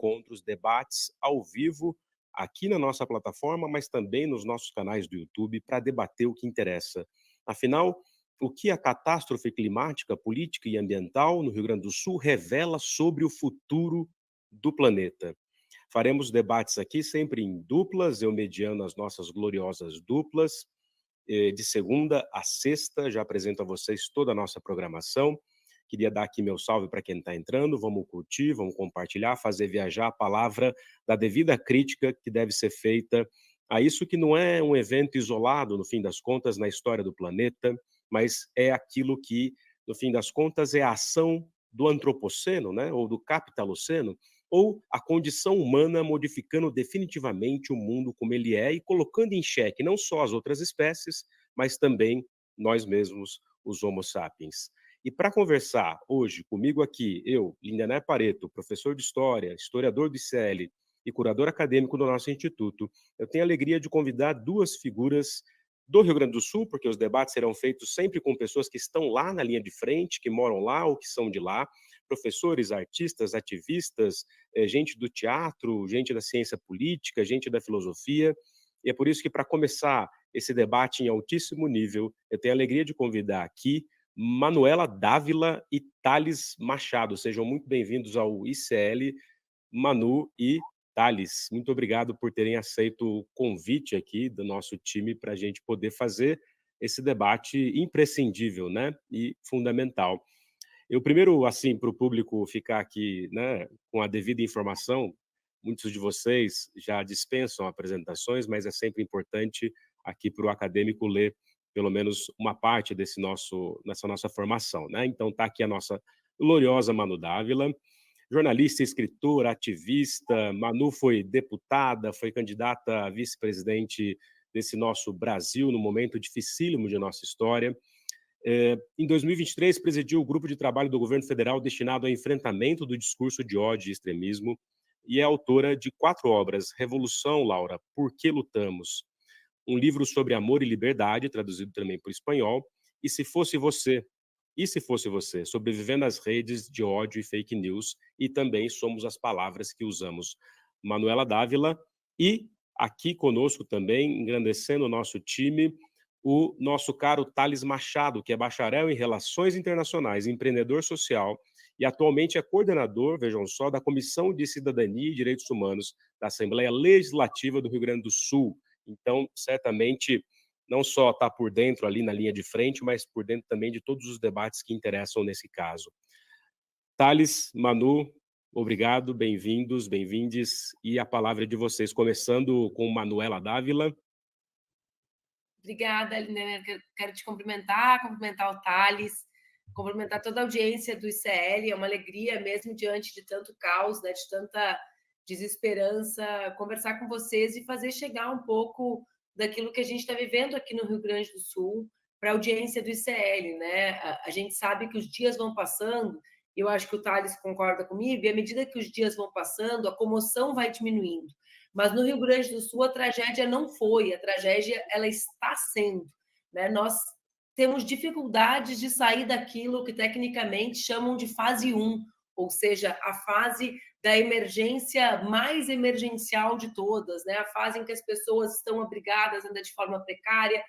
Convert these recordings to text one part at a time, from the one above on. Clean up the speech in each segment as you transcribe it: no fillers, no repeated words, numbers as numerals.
encontros, debates ao vivo aqui na nossa plataforma, mas também nos nossos canais do YouTube para debater o que interessa. Afinal, o que a catástrofe climática, política e ambiental no Rio Grande do Sul revela sobre o futuro do planeta. Faremos debates aqui sempre em duplas, eu mediando as nossas gloriosas duplas, de segunda a sexta, já apresento a vocês toda a nossa programação. Queria dar aqui meu salve para quem está entrando, vamos curtir, vamos compartilhar, fazer viajar a palavra da devida crítica que deve ser feita a isso que não é um evento isolado, no fim das contas, na história do planeta, mas é aquilo que, no fim das contas, é a ação do antropoceno, né, ou do capitaloceno, ou a condição humana modificando definitivamente o mundo como ele é e colocando em xeque não só as outras espécies, mas também nós mesmos, os Homo sapiens. E para conversar hoje comigo aqui, eu, Lindené Pareto, professor de História, historiador do ICL e curador acadêmico do nosso instituto, eu tenho a alegria de convidar duas figuras do Rio Grande do Sul, porque os debates serão feitos sempre com pessoas que estão lá na linha de frente, que moram lá ou que são de lá, professores, artistas, ativistas, gente do teatro, gente da ciência política, gente da filosofia. E é por isso que, para começar esse debate em altíssimo nível, eu tenho a alegria de convidar aqui Manuela Dávila e Thales Machado. Sejam muito bem-vindos ao ICL, Manu e Thales. Muito obrigado por terem aceito o convite aqui do nosso time para a gente poder fazer esse debate imprescindível, né, e fundamental. Eu primeiro, assim, para o público ficar aqui, né, com a devida informação, muitos de vocês já dispensam apresentações, mas é sempre importante aqui para o acadêmico ler pelo menos uma parte dessa nossa formação, né? Então está aqui a nossa gloriosa Manu Dávila, jornalista, escritora, ativista. Manu foi deputada, foi candidata a vice-presidente desse nosso Brasil no momento dificílimo de nossa história. Em 2023, presidiu o grupo de trabalho do governo federal destinado ao enfrentamento do discurso de ódio e extremismo e é autora de 4 obras: Revolução, Laura, Por que Lutamos? Um livro sobre amor e liberdade, traduzido também para o espanhol, e Se Fosse Você, sobrevivendo às redes de ódio e fake news, e também Somos as Palavras que Usamos. Manuela Dávila, e aqui conosco também, engrandecendo o nosso time, o nosso caro Thales Machado, que é bacharel em Relações Internacionais, empreendedor social e atualmente é coordenador, vejam só, da Comissão de Cidadania e Direitos Humanos da Assembleia Legislativa do Rio Grande do Sul. Então, certamente, não só está por dentro ali na linha de frente, mas por dentro também de todos os debates que interessam nesse caso. Thales, Manu, obrigado, bem-vindos, bem-vindes, e a palavra é de vocês, começando com Manuela Dávila. Obrigada, Aline. Quero te cumprimentar o Thales, cumprimentar toda a audiência do ICL. É uma alegria, mesmo diante de tanto caos, né, de tanta desesperança, conversar com vocês e fazer chegar um pouco daquilo que a gente está vivendo aqui no Rio Grande do Sul para a audiência do ICL. Né? A gente sabe que os dias vão passando, eu acho que o Thales concorda comigo, e à medida que os dias vão passando, a comoção vai diminuindo. Mas no Rio Grande do Sul a tragédia não foi, a tragédia ela está sendo. Né? Nós temos dificuldades de sair daquilo que tecnicamente chamam de fase 1, ou seja, a fase da emergência mais emergencial de todas, né? A fase em que as pessoas estão abrigadas ainda de forma precária,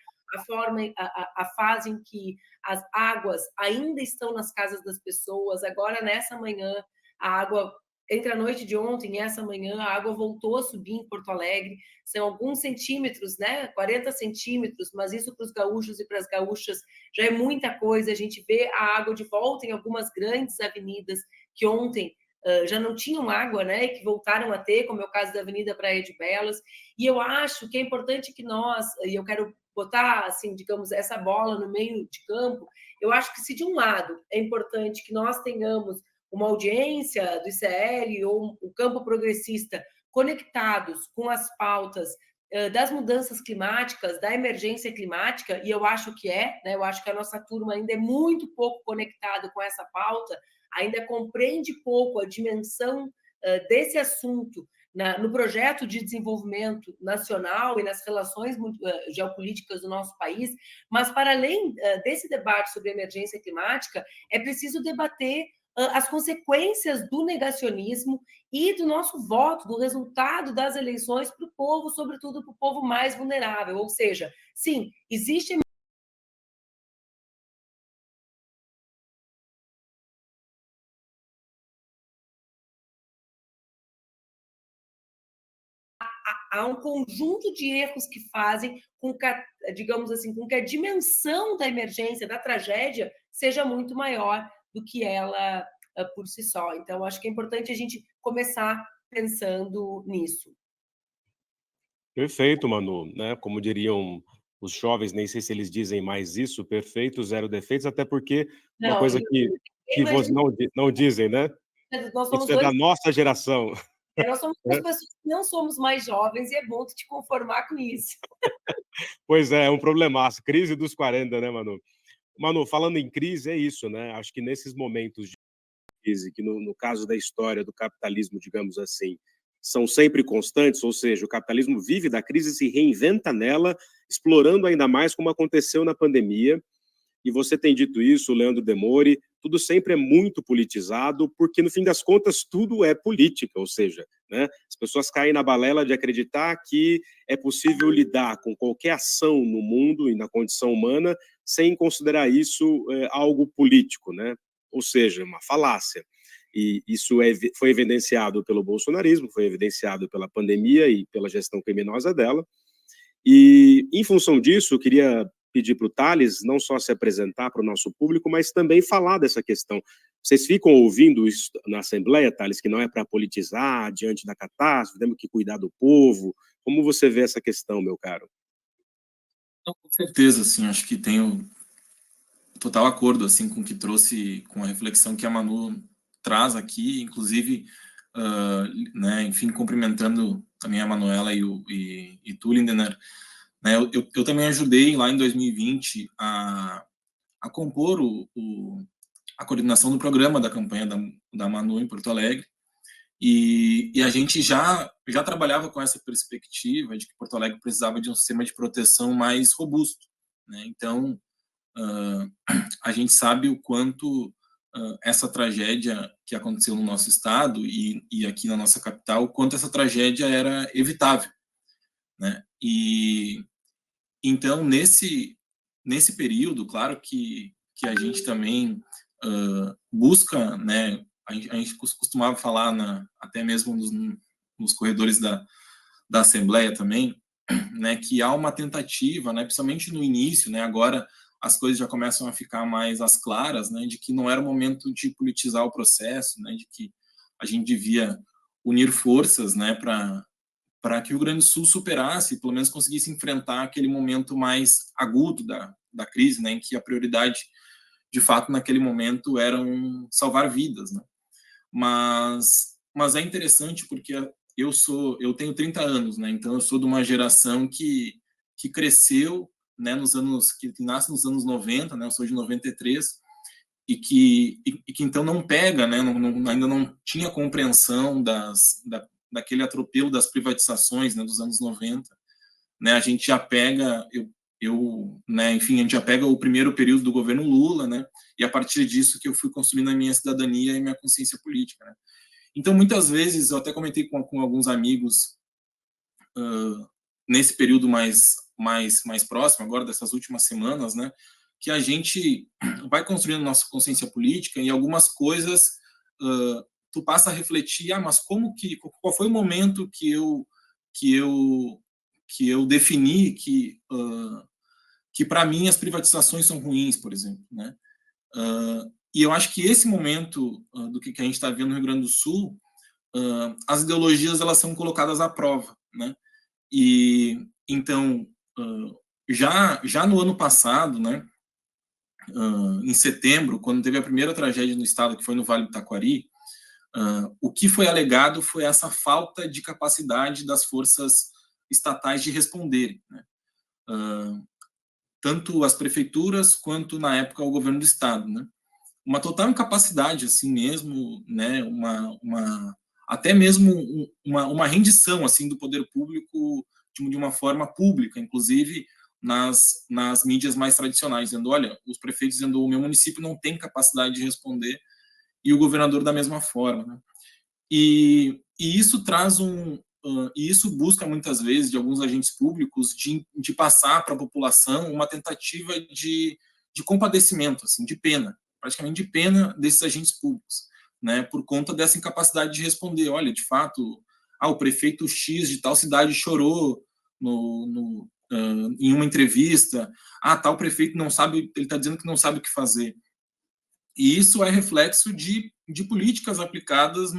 a fase em que as águas ainda estão nas casas das pessoas. Agora, nessa manhã, a água entre a noite de ontem e essa manhã, a água voltou a subir em Porto Alegre. São alguns centímetros, né? 40 centímetros, mas isso para os gaúchos e para as gaúchas já é muita coisa. A gente vê a água de volta em algumas grandes avenidas que ontem já não tinham água, né? E que voltaram a ter, como é o caso da Avenida Praia de Belas. E eu acho que é importante que nós, e eu quero botar, assim, digamos, essa bola no meio de campo, eu acho que se de um lado é importante que nós tenhamos uma audiência do ICL ou o campo progressista conectados com as pautas das mudanças climáticas, da emergência climática, e eu acho que né? Eu acho que a nossa turma ainda é muito pouco conectada com essa pauta, ainda compreende pouco a dimensão desse assunto no projeto de desenvolvimento nacional e nas relações geopolíticas do nosso país, mas para além desse debate sobre emergência climática, é preciso debater as consequências do negacionismo e do nosso voto, do resultado das eleições para o povo, sobretudo para o povo mais vulnerável. Ou seja, sim, existe há um conjunto de erros que fazem com que, digamos assim, com que a dimensão da emergência, da tragédia, seja muito maior do que ela por si só. Então, acho que é importante a gente começar pensando nisso. Perfeito, Manu, né, como diriam os jovens, nem sei se eles dizem mais isso, perfeito, zero defeitos, até porque uma Não, coisa que você imagina, não dizem, né, nós somos isso é da dois, nossa geração, nós somos duas né. pessoas que não somos mais jovens e é bom tu te conformar com isso. Pois é um problemaço, crise dos 40, né, Manu. Manu, falando em crise, é isso, né, acho que nesses momentos de crise, que no caso da história do capitalismo, digamos assim, são sempre constantes, ou seja, o capitalismo vive da crise e se reinventa nela, explorando ainda mais como aconteceu na pandemia. E você tem dito isso, o Leandro Demore, tudo sempre é muito politizado, porque no fim das contas tudo é política, ou seja, né, as pessoas caem na balela de acreditar que é possível lidar com qualquer ação no mundo e na condição humana sem considerar isso algo político, né? Ou seja, uma falácia. E isso foi evidenciado pelo bolsonarismo, foi evidenciado pela pandemia e pela gestão criminosa dela. E, em função disso, eu queria pedir para o Thales não só se apresentar para o nosso público, mas também falar dessa questão. Vocês ficam ouvindo isso na Assembleia, Thales, que não é para politizar diante da catástrofe, temos que cuidar do povo. Como você vê essa questão, meu caro? Não, com certeza, assim, acho que tenho total acordo, assim, com o que trouxe, com a reflexão que a Manu traz aqui, inclusive, né, enfim, cumprimentando também a Manuela e tu, Lindener, né, eu também ajudei lá em 2020 a compor a coordenação do programa da campanha da Manu em Porto Alegre, e a gente já trabalhava com essa perspectiva de que Porto Alegre precisava de um sistema de proteção mais robusto, né? Então, a gente sabe o quanto essa tragédia que aconteceu no nosso estado e aqui na nossa capital, o quanto essa tragédia era evitável, né? E então nesse período, claro que a gente também busca, né? A gente costumava falar até mesmo nos corredores da Assembleia também, né, que há uma tentativa, né, principalmente no início, né, agora as coisas já começam a ficar mais às claras, né, de que não era o momento de politizar o processo, né, de que a gente devia unir forças, né, para que o Rio Grande do Sul superasse, pelo menos conseguisse enfrentar aquele momento mais agudo da crise, né, em que a prioridade, de fato, naquele momento eram salvar vidas, né. Mas é interessante porque eu tenho 30 anos, né? Então eu sou de uma geração que cresceu, né, que nasce nos anos 90, né? Eu sou de 93 e que então não pega, né? Ainda não tinha compreensão daquele atropelo das privatizações, né, dos anos 90, né? A gente já pega né, enfim, a gente já pega o primeiro período do governo Lula, né? E a partir disso que eu fui construindo a minha cidadania e minha consciência política, né? Então, muitas vezes, eu até comentei com alguns amigos nesse período mais próximo, agora dessas últimas semanas, né, que a gente vai construindo nossa consciência política e algumas coisas tu passa a refletir, mas qual foi o momento que eu que eu defini que para mim as privatizações são ruins, por exemplo, né? E eu acho que esse momento do que a gente está vendo no Rio Grande do Sul, as ideologias elas são colocadas à prova, né? E então já no ano passado, né, em setembro, quando teve a primeira tragédia no estado, que foi no Vale do Taquari, o que foi alegado foi essa falta de capacidade das forças estatais de responderem, né? Tanto as prefeituras quanto na época o governo do estado, né? Uma total incapacidade assim mesmo, né? Até mesmo uma rendição assim do poder público de uma forma pública, inclusive nas mídias mais tradicionais, dizendo, olha, os prefeitos dizendo, o meu município não tem capacidade de responder e o governador da mesma forma, né? E isso traz e isso busca muitas vezes de alguns agentes públicos de passar para a população uma tentativa de compadecimento, assim, de pena, praticamente de pena desses agentes públicos, né, por conta dessa incapacidade de responder. Olha, de fato, o prefeito X de tal cidade chorou em uma entrevista, tal prefeito não sabe, ele está dizendo que não sabe o que fazer. E isso é reflexo de políticas aplicadas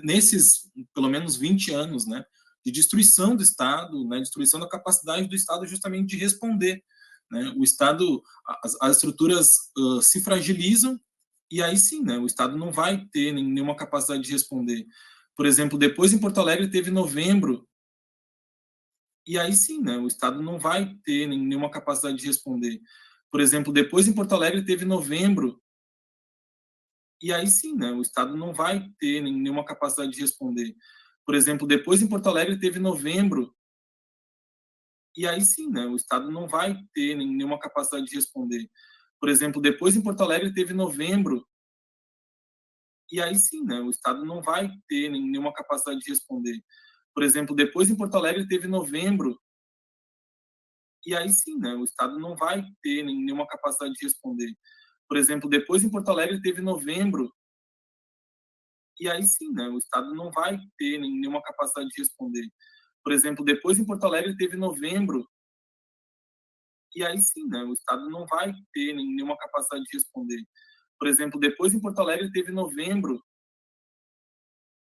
nesses, pelo menos, 20 anos, né, de destruição do Estado, né, destruição da capacidade do Estado justamente de responder. Né? O Estado, as estruturas se fragilizam, e aí sim, né, o Estado não vai ter nenhuma capacidade de responder. Por exemplo, depois em Porto Alegre teve novembro, e aí sim, né, o Estado não vai ter nenhuma capacidade de responder. Por exemplo, depois em Porto Alegre teve novembro, e aí sim, né, o Estado não vai ter nenhuma capacidade de responder. Por exemplo, depois em Porto Alegre teve novembro, e aí sim, né, o Estado não vai ter nenhuma capacidade de responder. Por exemplo, depois em Porto Alegre teve novembro, e aí sim, né, o Estado não vai ter nenhuma capacidade de responder. Por exemplo, depois em Porto Alegre teve novembro, e aí sim, né, o Estado não vai ter nenhuma capacidade de responder. Por exemplo, depois em Porto Alegre teve novembro, e aí sim, né, o Estado não vai ter nenhuma capacidade de responder. Por exemplo, depois em Porto Alegre teve novembro, e aí sim, né, o Estado não vai ter nenhuma capacidade de responder. Por exemplo, depois em Porto Alegre teve novembro,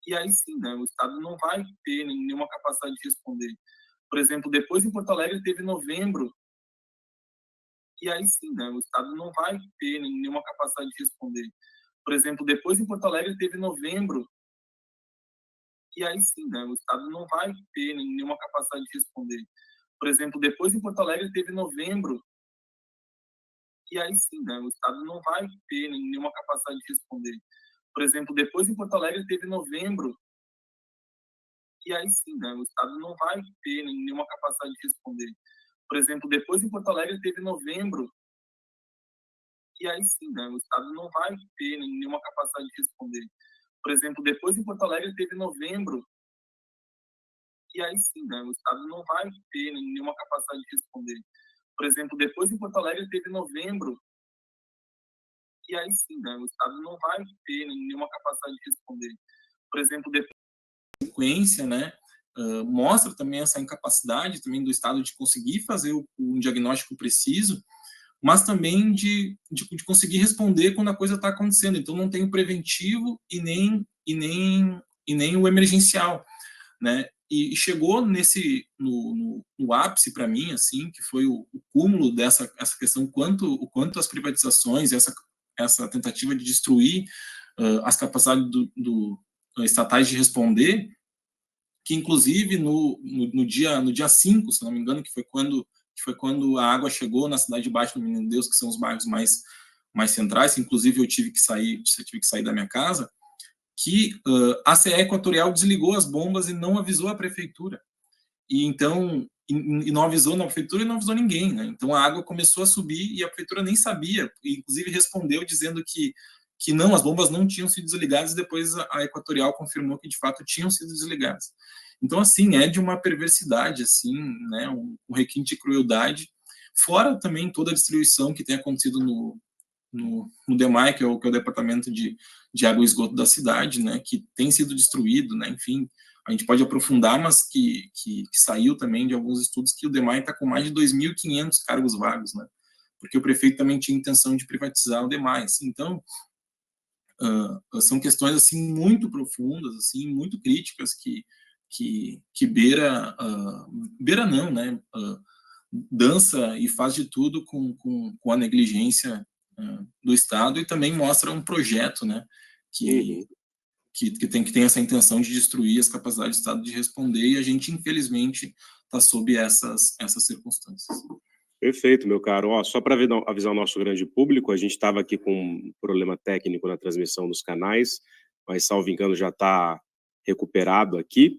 e aí sim, né, o Estado não vai ter nenhuma capacidade de responder. Por exemplo, depois em Porto Alegre teve novembro, e aí sim, né, o Estado não vai ter nenhuma capacidade de responder. Por exemplo, depois em Porto Alegre teve novembro, e aí sim, né, o Estado não vai ter nenhuma capacidade de responder. Por exemplo, depois em Porto Alegre teve novembro, e aí sim, né, o Estado não vai ter nenhuma capacidade de responder. Por exemplo, depois em Porto Alegre teve novembro, e aí sim, né, o Estado não vai ter nenhuma capacidade de responder. Por exemplo, depois em Porto Alegre teve novembro, e aí sim, né, o Estado não vai ter nenhuma capacidade de responder. Por exemplo, depois em Porto Alegre teve novembro, e aí sim, né, o Estado não vai ter nenhuma capacidade de responder. Por exemplo, depois em Porto Alegre teve novembro, e aí sim, né, o Estado não vai ter nenhuma capacidade de responder. Por exemplo, depois sequência, né, mostra também essa incapacidade também do Estado de conseguir fazer um diagnóstico preciso, mas também de conseguir responder quando a coisa está acontecendo. Então não tem o preventivo e nem o emergencial, né? E chegou no ápice para mim, assim, que foi o cúmulo dessa essa questão o quanto as privatizações, essa tentativa de destruir as capacidades do estatais de responder, que inclusive no dia 5, se não me engano, que foi quando a água chegou na cidade de Baixo do Menino Deus, que são os bairros mais centrais, inclusive eu tive que sair da minha casa, que a CE Equatorial desligou as bombas e não avisou a prefeitura. E então e não avisou na prefeitura e não avisou ninguém, né? Então a água começou a subir e a prefeitura nem sabia, e inclusive respondeu dizendo que não, as bombas não tinham sido desligadas, e depois a Equatorial confirmou que de fato tinham sido desligadas. Então, assim, é de uma perversidade, assim, né, um requinte de crueldade, fora também toda a destruição que tem acontecido no DEMAI, que é o departamento de água e esgoto da cidade, né, que tem sido destruído, né, enfim, a gente pode aprofundar, mas que saiu também de alguns estudos que o DEMAI está com mais de 2.500 cargos vagos, né, porque o prefeito também tinha intenção de privatizar o DEMAI. Assim, então, são questões assim muito profundas, assim, muito críticas que beira não, né, dança e faz de tudo com a negligência do Estado, e também mostra um projeto, né, que tem essa intenção de destruir as capacidades do Estado de responder, e a gente infelizmente está sob essas circunstâncias. Perfeito, meu caro. Ó, só para avisar o nosso grande público, a gente estava aqui com um problema técnico na transmissão dos canais, mas, salvo engano, já está recuperado aqui.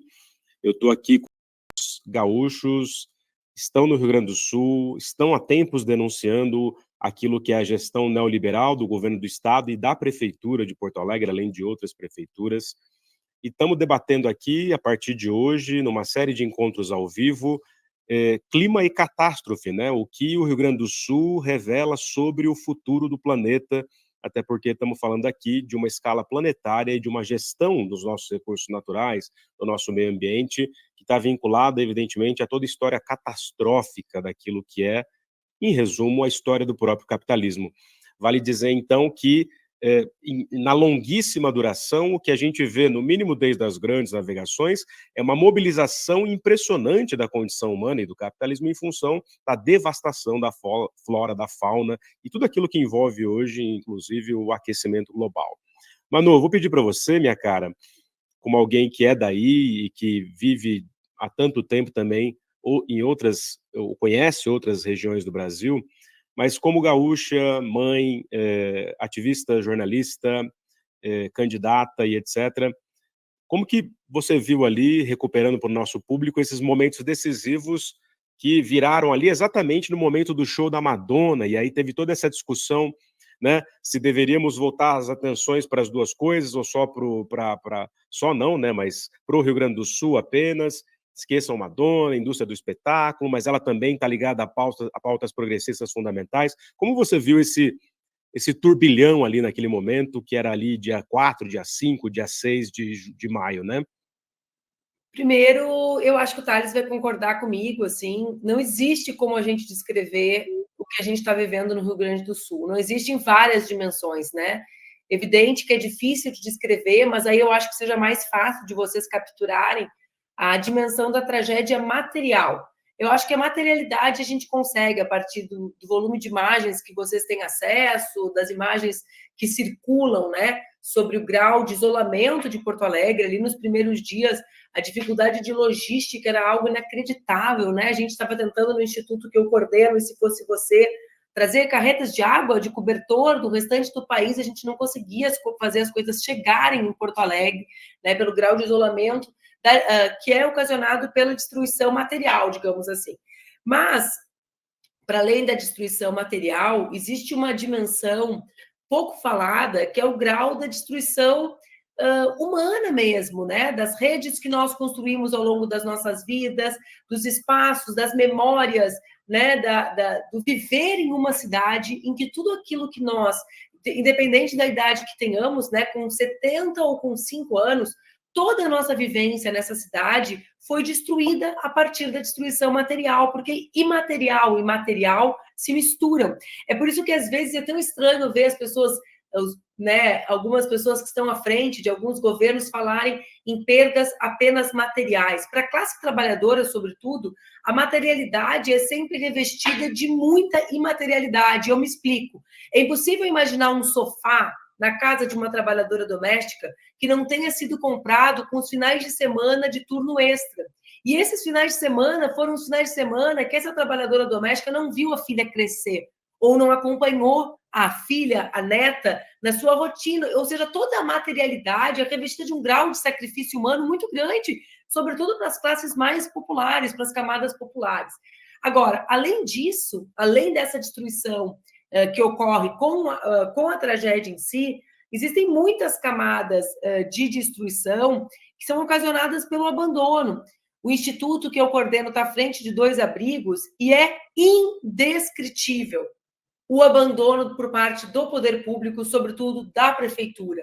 Eu estou aqui com os gaúchos, estão no Rio Grande do Sul, estão há tempos denunciando aquilo que é a gestão neoliberal do governo do estado e da prefeitura de Porto Alegre, além de outras prefeituras. E estamos debatendo aqui, a partir de hoje, numa série de encontros ao vivo, clima e catástrofe, né? O que o Rio Grande do Sul revela sobre o futuro do planeta, até porque estamos falando aqui de uma escala planetária e de uma gestão dos nossos recursos naturais, do nosso meio ambiente, que está vinculada, evidentemente, a toda a história catastrófica daquilo que é, em resumo, a história do próprio capitalismo. Vale dizer, então, que na longuíssima duração, o que a gente vê, no mínimo desde as grandes navegações, é uma mobilização impressionante da condição humana e do capitalismo em função da devastação da flora, da fauna e tudo aquilo que envolve hoje, inclusive, o aquecimento global. Manu, eu vou pedir para você, minha cara, como alguém que é daí e que vive há tanto tempo também, ou conhece outras regiões do Brasil, mas como gaúcha, mãe, ativista, jornalista, candidata e etc., como que você viu ali, recuperando para o nosso público, esses momentos decisivos que viraram ali exatamente no momento do show da Madonna, e aí teve toda essa discussão, né, se deveríamos voltar as atenções para as duas coisas, ou só só não, né, mas para o Rio Grande do Sul apenas, esqueçam Madonna, a indústria do espetáculo, mas ela também está ligada a pautas progressistas fundamentais. Como você viu esse turbilhão ali naquele momento, que era ali dia 4, dia 5, dia 6 de maio, né? Primeiro, eu acho que o Thales vai concordar comigo, assim, não existe como a gente descrever o que a gente está vivendo no Rio Grande do Sul. Não existem várias dimensões, né? Evidente que é difícil de descrever, mas aí eu acho que seja mais fácil de vocês capturarem a dimensão da tragédia material. Eu acho que a materialidade a gente consegue, a partir do volume de imagens que vocês têm acesso, das imagens que circulam, né, sobre o grau de isolamento de Porto Alegre, ali nos primeiros dias, a dificuldade de logística era algo inacreditável, né? A gente estava tentando no instituto que eu coordeno, e se fosse você, trazer carretas de água, de cobertor do restante do país, a gente não conseguia fazer as coisas chegarem em Porto Alegre, né, pelo grau de isolamento que é ocasionado pela destruição material, digamos assim. Mas, para além da destruição material, existe uma dimensão pouco falada, que é o grau da destruição humana mesmo, né? Das redes que nós construímos ao longo das nossas vidas, dos espaços, das memórias, né? Do viver em uma cidade em que tudo aquilo que nós, independente da idade que tenhamos, né? Com 70 ou com 5 anos, toda a nossa vivência nessa cidade foi destruída a partir da destruição material, porque imaterial e material se misturam. É por isso que, às vezes, é tão estranho ver as pessoas, né, algumas pessoas que estão à frente de alguns governos falarem em perdas apenas materiais. Para a classe trabalhadora, sobretudo, a materialidade é sempre revestida de muita imaterialidade. Eu me explico. É impossível imaginar um sofá na casa de uma trabalhadora doméstica que não tenha sido comprado com os finais de semana de turno extra. E esses finais de semana foram os finais de semana que essa trabalhadora doméstica não viu a filha crescer, ou não acompanhou a filha, a neta, na sua rotina. Ou seja, toda a materialidade é revestida de um grau de sacrifício humano muito grande, sobretudo para as classes mais populares, para as camadas populares. Agora, além disso, além dessa destruição que ocorre com a tragédia em si, existem muitas camadas de destruição que são ocasionadas pelo abandono. O instituto que eu coordeno está à frente de 2 abrigos e é indescritível o abandono por parte do poder público, sobretudo da prefeitura.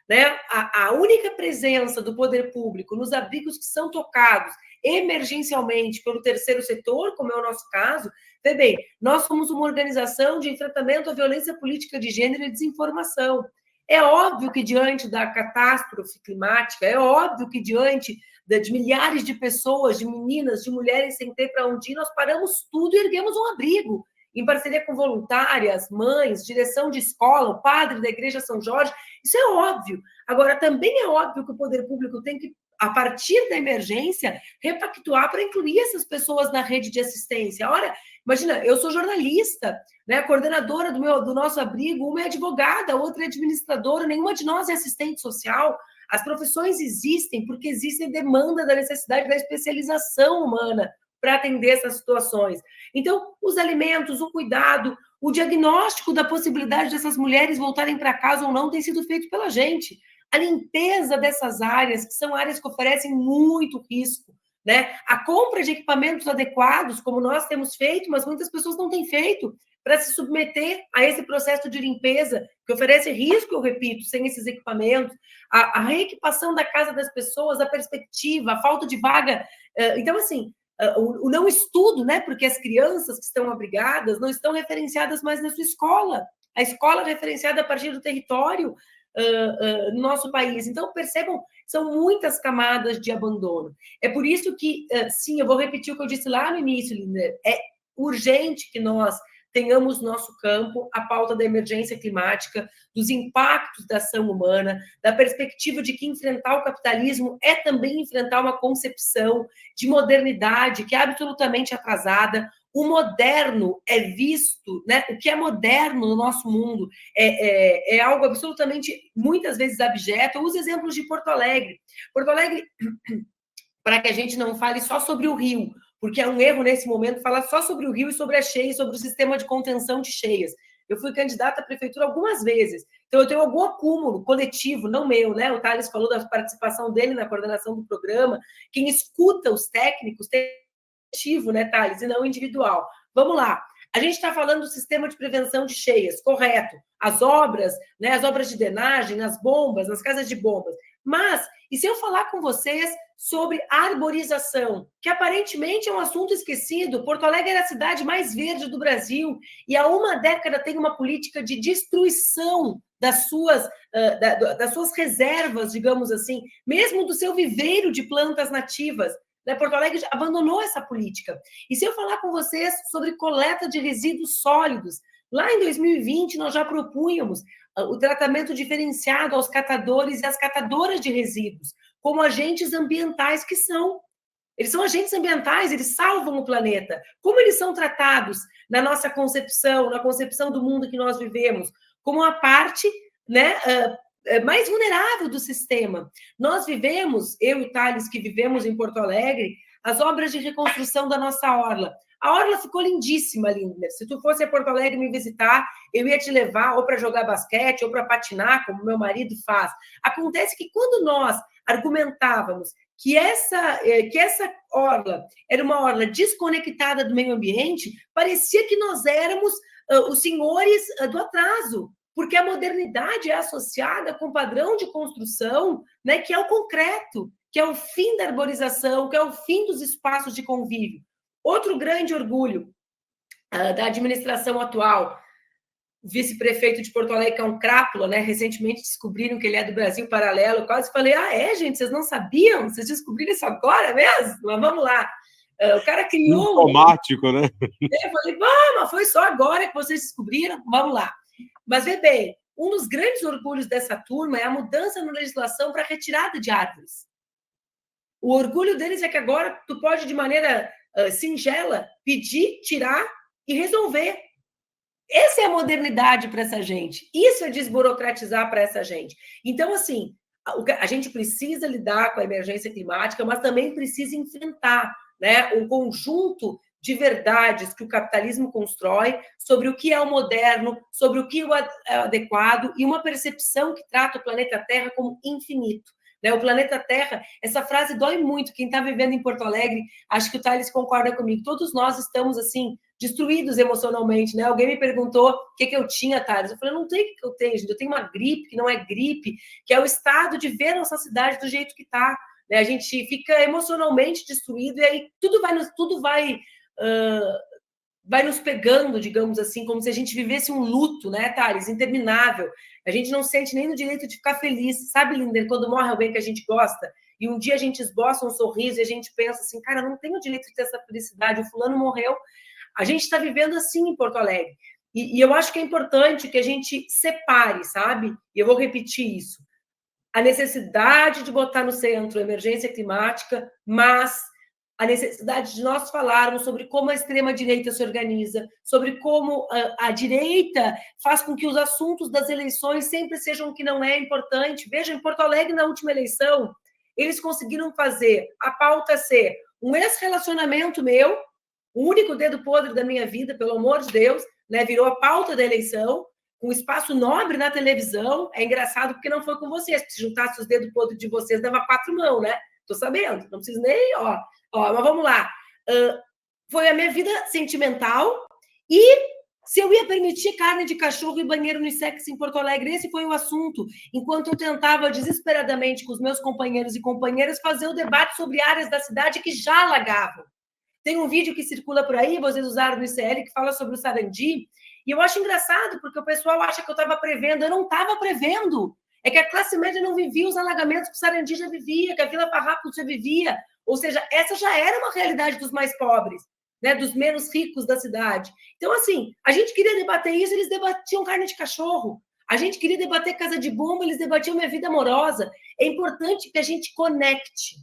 Né? A única presença do poder público nos abrigos que são tocados emergencialmente pelo terceiro setor, como é o nosso caso, vê bem, nós somos uma organização de enfrentamento à violência política de gênero e desinformação. É óbvio que diante da catástrofe climática, é óbvio que diante de milhares de pessoas, de meninas, de mulheres sem ter para onde ir, nós paramos tudo e erguemos um abrigo, em parceria com voluntárias, mães, direção de escola, o padre da Igreja São Jorge. Isso é óbvio. Agora, também é óbvio que o poder público tem que, a partir da emergência, repactuar para incluir essas pessoas na rede de assistência. Ora, imagina, eu sou jornalista, né, coordenadora do nosso abrigo, uma é advogada, a outra é administradora, nenhuma de nós é assistente social. As profissões existem porque existe demanda da necessidade da especialização humana para atender essas situações. Então, os alimentos, o cuidado, O diagnóstico da possibilidade dessas mulheres voltarem para casa ou não tem sido feito pela gente. A limpeza dessas áreas, que são áreas que oferecem muito risco, né? A compra de equipamentos adequados, como nós temos feito, mas muitas pessoas não têm feito, para se submeter a esse processo de limpeza, que oferece risco, eu repito, sem esses equipamentos, a reequipação da casa das pessoas, a perspectiva, a falta de vaga. Então, assim, o não estudo, né? Porque as crianças que estão abrigadas não estão referenciadas mais na sua escola. A escola é referenciada a partir do território no nosso país. Então, percebam, são muitas camadas de abandono. É por isso que, sim, eu vou repetir o que eu disse lá no início, Linda, é urgente que nós tenhamos no nosso campo a pauta da emergência climática, dos impactos da ação humana, da perspectiva de que enfrentar o capitalismo é também enfrentar uma concepção de modernidade que é absolutamente atrasada. O moderno é visto, né? O que é moderno no nosso mundo é algo absolutamente, muitas vezes, abjeto. Eu uso exemplos de Porto Alegre. Porto Alegre, para que a gente não fale só sobre o Rio, porque é um erro nesse momento falar só sobre o Rio e sobre as cheias, sobre o sistema de contenção de cheias. Eu fui candidata à prefeitura algumas vezes, então eu tenho algum acúmulo coletivo, não meu, né? O Thales falou da participação dele na coordenação do programa. Quem escuta os técnicos tem coletivo, né, Thales, e não individual. Vamos lá. A gente está falando do sistema de prevenção de cheias, correto. As obras, né, as obras de drenagem, as bombas, nas casas de bombas. Mas, e se eu falar com vocês sobre arborização, que aparentemente é um assunto esquecido? Porto Alegre é a cidade mais verde do Brasil e há uma década tem uma política de destruição das suas reservas, digamos assim, mesmo do seu viveiro de plantas nativas. Porto Alegre abandonou essa política. E se eu falar com vocês sobre coleta de resíduos sólidos, lá em 2020 nós já propunhamos o tratamento diferenciado aos catadores e às catadoras de resíduos, como agentes ambientais que são. Eles são agentes ambientais, eles salvam o planeta. Como eles são tratados na nossa concepção, na concepção do mundo que nós vivemos? Como a parte, né, mais vulnerável do sistema. Nós vivemos, eu e Thales, que vivemos em Porto Alegre, as obras de reconstrução da nossa orla. A orla ficou lindíssima, Linda. Se tu fosse a Porto Alegre me visitar, eu ia te levar ou para jogar basquete ou para patinar, como meu marido faz. Acontece que quando nós argumentávamos que essa orla era uma orla desconectada do meio ambiente, parecia que nós éramos os senhores do atraso, porque a modernidade é associada com padrão de construção, né, que é o concreto, que é o fim da arborização, que é o fim dos espaços de convívio. Outro grande orgulho da administração atual, o vice-prefeito de Porto Alegre, que é um crápula, né? Recentemente descobriram que ele é do Brasil Paralelo. Eu quase falei, gente, vocês não sabiam? Vocês descobriram isso agora mesmo? Mas vamos lá. O cara criou... Automático, né? Eu falei, mas foi só agora que vocês descobriram? Vamos lá. Mas, vê bem, um dos grandes orgulhos dessa turma é a mudança na legislação para retirada de árvores. O orgulho deles é que agora tu pode, de maneira singela, pedir, tirar e resolver. Essa é a modernidade para essa gente. Isso é desburocratizar para essa gente. Então, assim, a gente precisa lidar com a emergência climática, mas também precisa enfrentar, né, um conjunto de verdades que o capitalismo constrói sobre o que é o moderno, sobre o que é o adequado e uma percepção que trata o planeta Terra como infinito. O planeta Terra, essa frase dói muito. Quem está vivendo em Porto Alegre, acho que o Thales concorda comigo, todos nós estamos, assim, destruídos emocionalmente, né? Alguém me perguntou o que eu tinha, Thales. Eu falei, não tem o que eu tenho, gente. Eu tenho uma gripe, que não é gripe, que é o estado de ver a nossa cidade do jeito que está. Né? A gente fica emocionalmente destruído e aí tudo vai nos pegando, digamos assim, como se a gente vivesse um luto, né, Thales, interminável. A gente não sente nem o direito de ficar feliz. Sabe, Linder, quando morre alguém que a gente gosta e um dia a gente esboça um sorriso e a gente pensa assim, cara, eu não tenho o direito de ter essa felicidade, o fulano morreu. A gente está vivendo assim em Porto Alegre. E eu acho que é importante que a gente separe, sabe? E eu vou repetir isso. A necessidade de botar no centro a emergência climática, mas a necessidade de nós falarmos sobre como a extrema-direita se organiza, sobre como a direita faz com que os assuntos das eleições sempre sejam o que não é importante. Veja, em Porto Alegre, na última eleição, eles conseguiram fazer a pauta ser um ex-relacionamento meu, o único dedo podre da minha vida, pelo amor de Deus, né? Virou a pauta da eleição, com espaço nobre na televisão. É engraçado porque não foi com vocês, porque se juntasse os dedos podres de vocês, dava 4 mãos, né? Tô sabendo, não preciso nem, ó, mas vamos lá. Foi a minha vida sentimental e se eu ia permitir carne de cachorro e banheiro no ISEX em Porto Alegre. Esse foi o assunto, enquanto eu tentava desesperadamente com os meus companheiros e companheiras fazer o debate sobre áreas da cidade que já alagavam. Tem um vídeo que circula por aí, vocês usaram no ICL, que fala sobre o Sarandi, e eu acho engraçado, porque o pessoal acha que eu estava prevendo. Eu não estava prevendo. É que a classe média não vivia os alagamentos que o Sarandi já vivia, que a Vila Farrapos já vivia. Ou seja, essa já era uma realidade dos mais pobres, né, dos menos ricos da cidade. Então, assim, a gente queria debater isso, eles debatiam carne de cachorro. A gente queria debater casa de bomba, eles debatiam minha vida amorosa. É importante que a gente conecte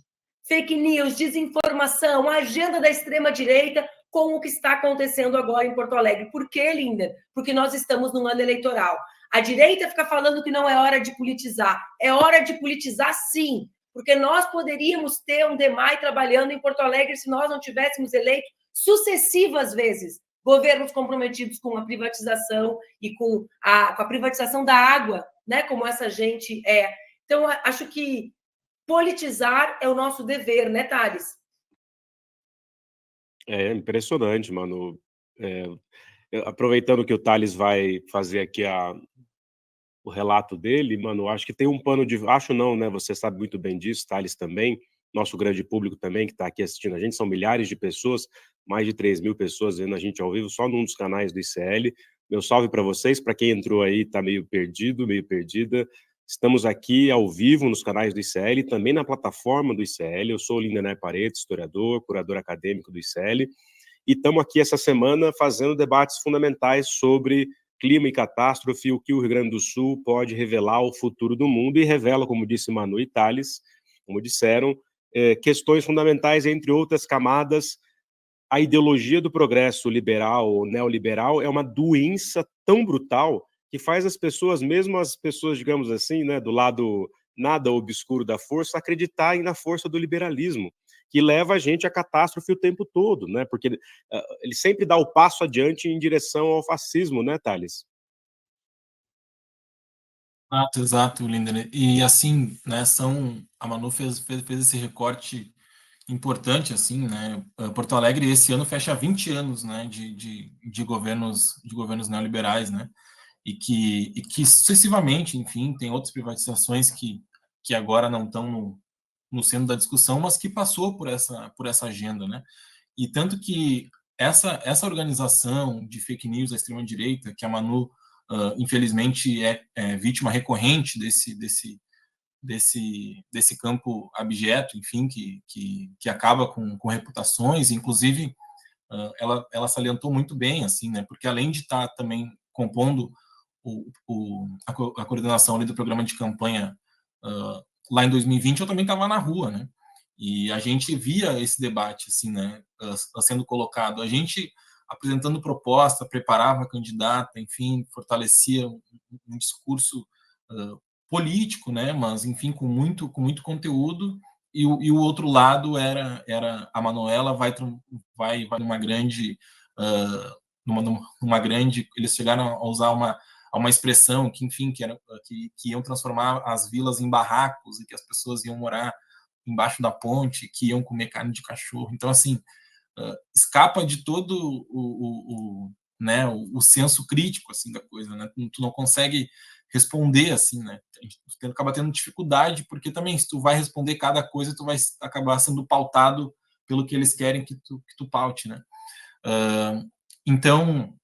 fake news, desinformação, a agenda da extrema-direita com o que está acontecendo agora em Porto Alegre. Por quê, Linda? Porque nós estamos num ano eleitoral. A direita fica falando que não é hora de politizar. É hora de politizar, sim, porque nós poderíamos ter um DEMAI trabalhando em Porto Alegre se nós não tivéssemos eleito sucessivas vezes governos comprometidos com a privatização e com a privatização da água, né, como essa gente é. Então, acho que politizar é o nosso dever, né, Thales? É impressionante, mano. Aproveitando que o Thales vai fazer aqui o relato dele, mano, acho que tem um pano de... Acho não, né? Você sabe muito bem disso, Thales também, nosso grande público também, que está aqui assistindo a gente, são milhares de pessoas, mais de 3.000 pessoas vendo a gente ao vivo, só num dos canais do ICL. Meu salve para vocês, para quem entrou aí, está meio perdido, meio perdida. Estamos aqui ao vivo nos canais do ICL, também na plataforma do ICL. Eu sou o Lindenay Paredes, historiador, curador acadêmico do ICL, e estamos aqui essa semana fazendo debates fundamentais sobre clima e catástrofe, o que o Rio Grande do Sul pode revelar ao futuro do mundo, e revela, como disse Manu e Thales, como disseram, questões fundamentais, entre outras camadas. A ideologia do progresso liberal ou neoliberal é uma doença tão brutal que faz as pessoas, mesmo as pessoas, digamos assim, né, do lado nada obscuro da força, acreditarem na força do liberalismo, que leva a gente à catástrofe o tempo todo, né? Porque ele sempre dá o passo adiante em direção ao fascismo, né, Thales? Exato, Linder. E assim, né, a Manu fez esse recorte importante, assim, né? Porto Alegre esse ano fecha 20 anos, né, de governos neoliberais, né? E que sucessivamente, enfim, tem outras privatizações que agora não estão no centro da discussão, mas que passou por essa agenda, né? E tanto que essa organização de fake news da extrema-direita, que a Manu, infelizmente, é vítima recorrente desse campo abjeto, enfim, que acaba com reputações, inclusive ela salientou muito bem, assim, né? Porque além de estar também compondo a coordenação ali do programa de campanha lá em 2020, eu também estava na rua, né? E a gente via esse debate, assim, né, sendo colocado. A gente apresentando proposta, preparava a candidata, enfim, fortalecia um discurso político, né, mas, enfim, com muito conteúdo. E o outro lado era a Manuela vai numa grande numa grande, eles chegaram a usar uma expressão que, enfim, que iam transformar as vilas em barracos e que as pessoas iam morar embaixo da ponte, que iam comer carne de cachorro. Então, assim, escapa de todo né, o senso crítico, assim, da coisa, né? Tu não consegue responder, assim, né? Tu acaba tendo dificuldade, porque também, se tu vai responder cada coisa, tu vai acabar sendo pautado pelo que eles querem que tu paute, né? Então,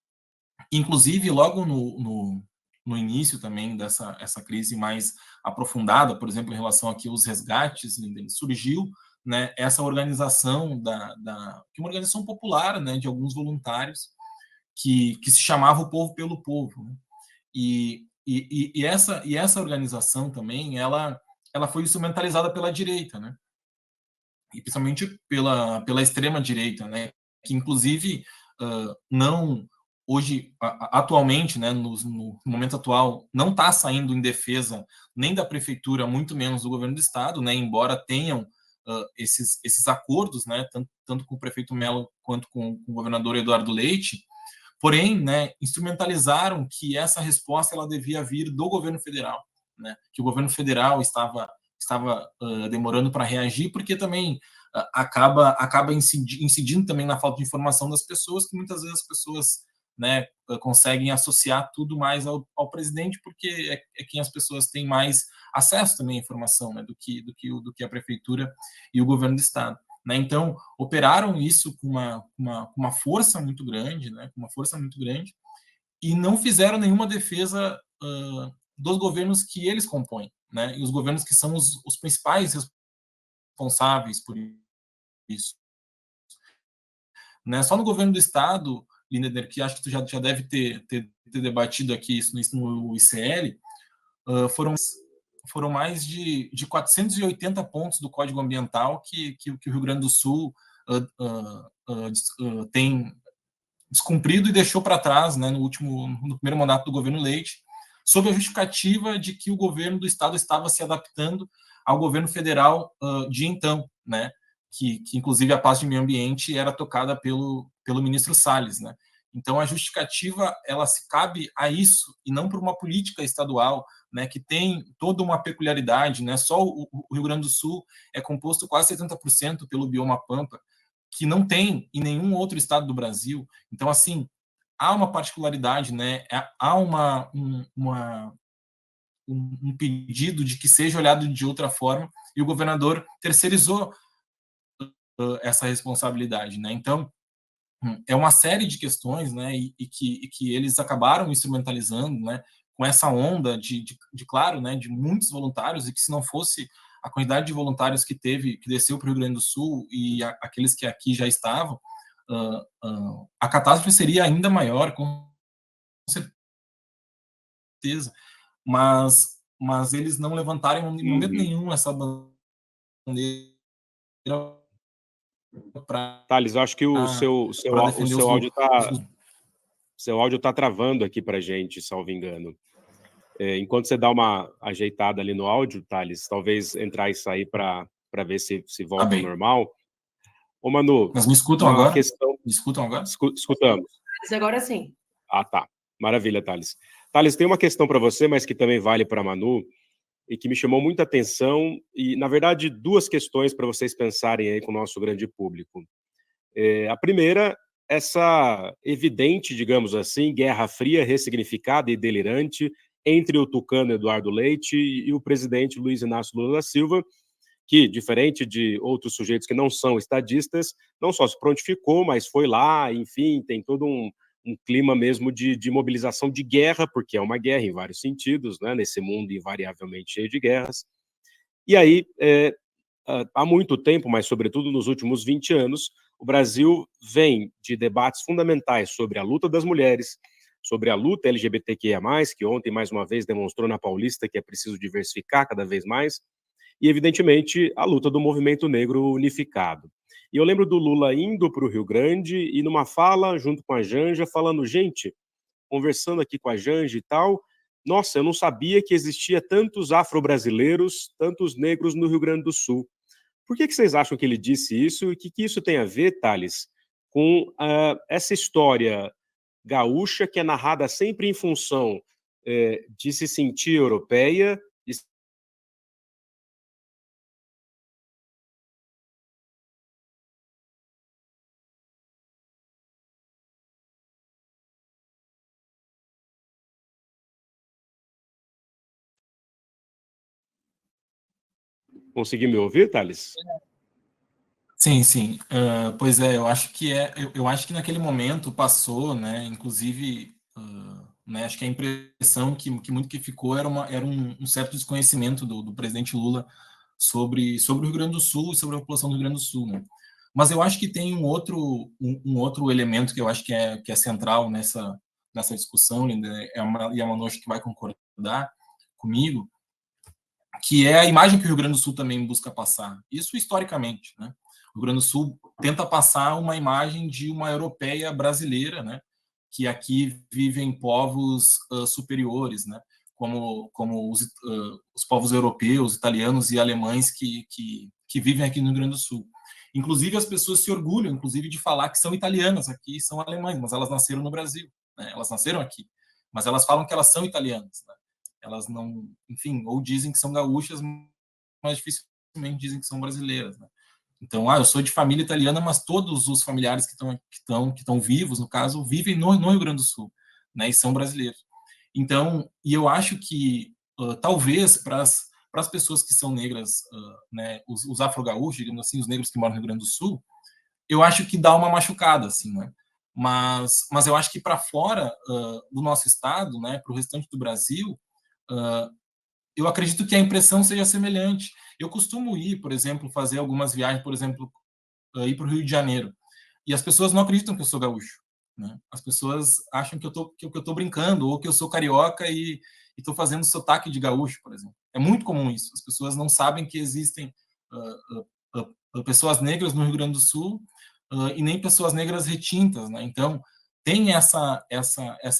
inclusive, logo no início também essa crise mais aprofundada, por exemplo, em relação aqui aos resgates, surgiu, né, essa organização que é uma organização popular, né, de alguns voluntários que se chamava o Povo pelo Povo, né? E essa organização também ela foi instrumentalizada pela direita, né? E principalmente pela extrema direita, né? Que inclusive não hoje, atualmente, né, no momento atual, não está saindo em defesa nem da prefeitura, muito menos do governo do estado, né, embora tenham esses acordos, né, tanto com o prefeito Mello quanto com o governador Eduardo Leite, porém, né, instrumentalizaram que essa resposta ela devia vir do governo federal, né, que o governo federal estava demorando para reagir, porque também acaba incidindo também na falta de informação das pessoas, que muitas vezes as pessoas, né, conseguem associar tudo mais ao presidente, porque é quem as pessoas têm mais acesso também à informação, né, do que a prefeitura e o governo do estado. Né? Então, operaram isso com uma força muito grande, né, com uma força muito grande, e não fizeram nenhuma defesa dos governos que eles compõem, né, e os governos que são os principais responsáveis por isso. Né? Só no governo do estado, Lineder, que acho que tu já deve ter debatido aqui isso no ICL, foram mais de 480 pontos do Código Ambiental que o Rio Grande do Sul tem descumprido e deixou para trás, né, no primeiro mandato do governo Leite, sob a justificativa de que o governo do estado estava se adaptando ao governo federal de então, né, que inclusive a pasta de meio ambiente era tocada pelo ministro Salles, né. Então a justificativa ela se cabe a isso e não por uma política estadual, né, que tem toda uma peculiaridade, né. Só o Rio Grande do Sul é composto quase 70% pelo bioma pampa, que não tem em nenhum outro estado do Brasil. Então, assim, há uma particularidade, né? Há um pedido de que seja olhado de outra forma, e o governador terceirizou essa responsabilidade, né? Então, é uma série de questões, né? E que eles acabaram instrumentalizando, né? Com essa onda claro, né? De muitos voluntários, e que se não fosse a quantidade de voluntários que desceu para o Rio Grande do Sul e aqueles que aqui já estavam, a catástrofe seria ainda maior, com certeza. Mas eles não levantaram em momento nenhum essa bandeira para Thales, eu acho que o defender seu áudio está travando aqui para a gente, salvo engano. Enquanto você dá uma ajeitada ali no áudio, Thales, talvez entrar e sair para ver se volta ao normal. Ô, Manu, mas me escutam agora? Me escutam agora? Escutamos. Mas agora sim. Ah, tá. Maravilha, Thales. Thales, tem uma questão para você, mas que também vale para a Manu, e que me chamou muita atenção, e, na verdade, duas questões para vocês pensarem aí com o nosso grande público. A primeira, essa evidente, digamos assim, guerra fria, ressignificada e delirante entre o tucano Eduardo Leite e o presidente Luiz Inácio Lula da Silva, que, diferente de outros sujeitos que não são estadistas, não só se prontificou, mas foi lá, enfim, tem todo um clima mesmo de mobilização de guerra, porque é uma guerra em vários sentidos, né, nesse mundo invariavelmente cheio de guerras. E aí, há muito tempo, mas sobretudo nos últimos 20 anos, o Brasil vem de debates fundamentais sobre a luta das mulheres, sobre a luta LGBTQIA+, que ontem, mais uma vez, demonstrou na Paulista que é preciso diversificar cada vez mais, e, evidentemente, a luta do movimento negro unificado. E eu lembro do Lula indo para o Rio Grande e numa fala, junto com a Janja, falando, gente, conversando aqui com a Janja e tal, nossa, eu não sabia que existia tantos afro-brasileiros, tantos negros no Rio Grande do Sul. Por que vocês acham que ele disse isso e o que isso tem a ver, Thales, com essa história gaúcha que é narrada sempre em função de se sentir europeia? Conseguiu me ouvir, Thales? Sim, sim. Pois é, eu acho que eu acho que naquele momento passou, né? Inclusive, né? Acho que a impressão que muito que ficou era um certo desconhecimento do presidente Lula sobre o Rio Grande do Sul e sobre a população do Rio Grande do Sul, né? Mas eu acho que tem um outro elemento que eu acho que é central nessa discussão, Linda, e a Manu acho que vai concordar comigo, que é a imagem que o Rio Grande do Sul também busca passar. Isso historicamente, né? O Rio Grande do Sul tenta passar uma imagem de uma europeia brasileira, né? Que aqui vivem povos superiores, né? Como os povos europeus, italianos e alemães que vivem aqui no Rio Grande do Sul. Inclusive, as pessoas se orgulham, inclusive, de falar que são italianas aqui, são alemães, mas elas nasceram no Brasil, né? Elas nasceram aqui, mas elas falam que elas são italianas, né? Elas não, enfim, ou dizem que são gaúchas, mas dificilmente dizem que são brasileiras, né? Então, eu sou de família italiana, mas todos os familiares que estão vivos, no caso, vivem no Rio Grande do Sul, né? E são brasileiros. Então, e eu acho que talvez para as pessoas que são negras, né, os afro-gaúchos, digamos assim, os negros que moram no Rio Grande do Sul, eu acho que dá uma machucada, assim, né? Mas eu acho que para fora do nosso estado, né, para o restante do Brasil, eu acredito que a impressão seja semelhante. Eu costumo ir, por exemplo, fazer algumas viagens, por exemplo, ir para o Rio de Janeiro, e as pessoas não acreditam que eu sou gaúcho, né? As pessoas acham que eu tô brincando, ou que eu sou carioca e estou fazendo sotaque de gaúcho, por exemplo. É muito comum isso. As pessoas não sabem que existem pessoas negras no Rio Grande do Sul e nem pessoas negras retintas, né? Então, tem essa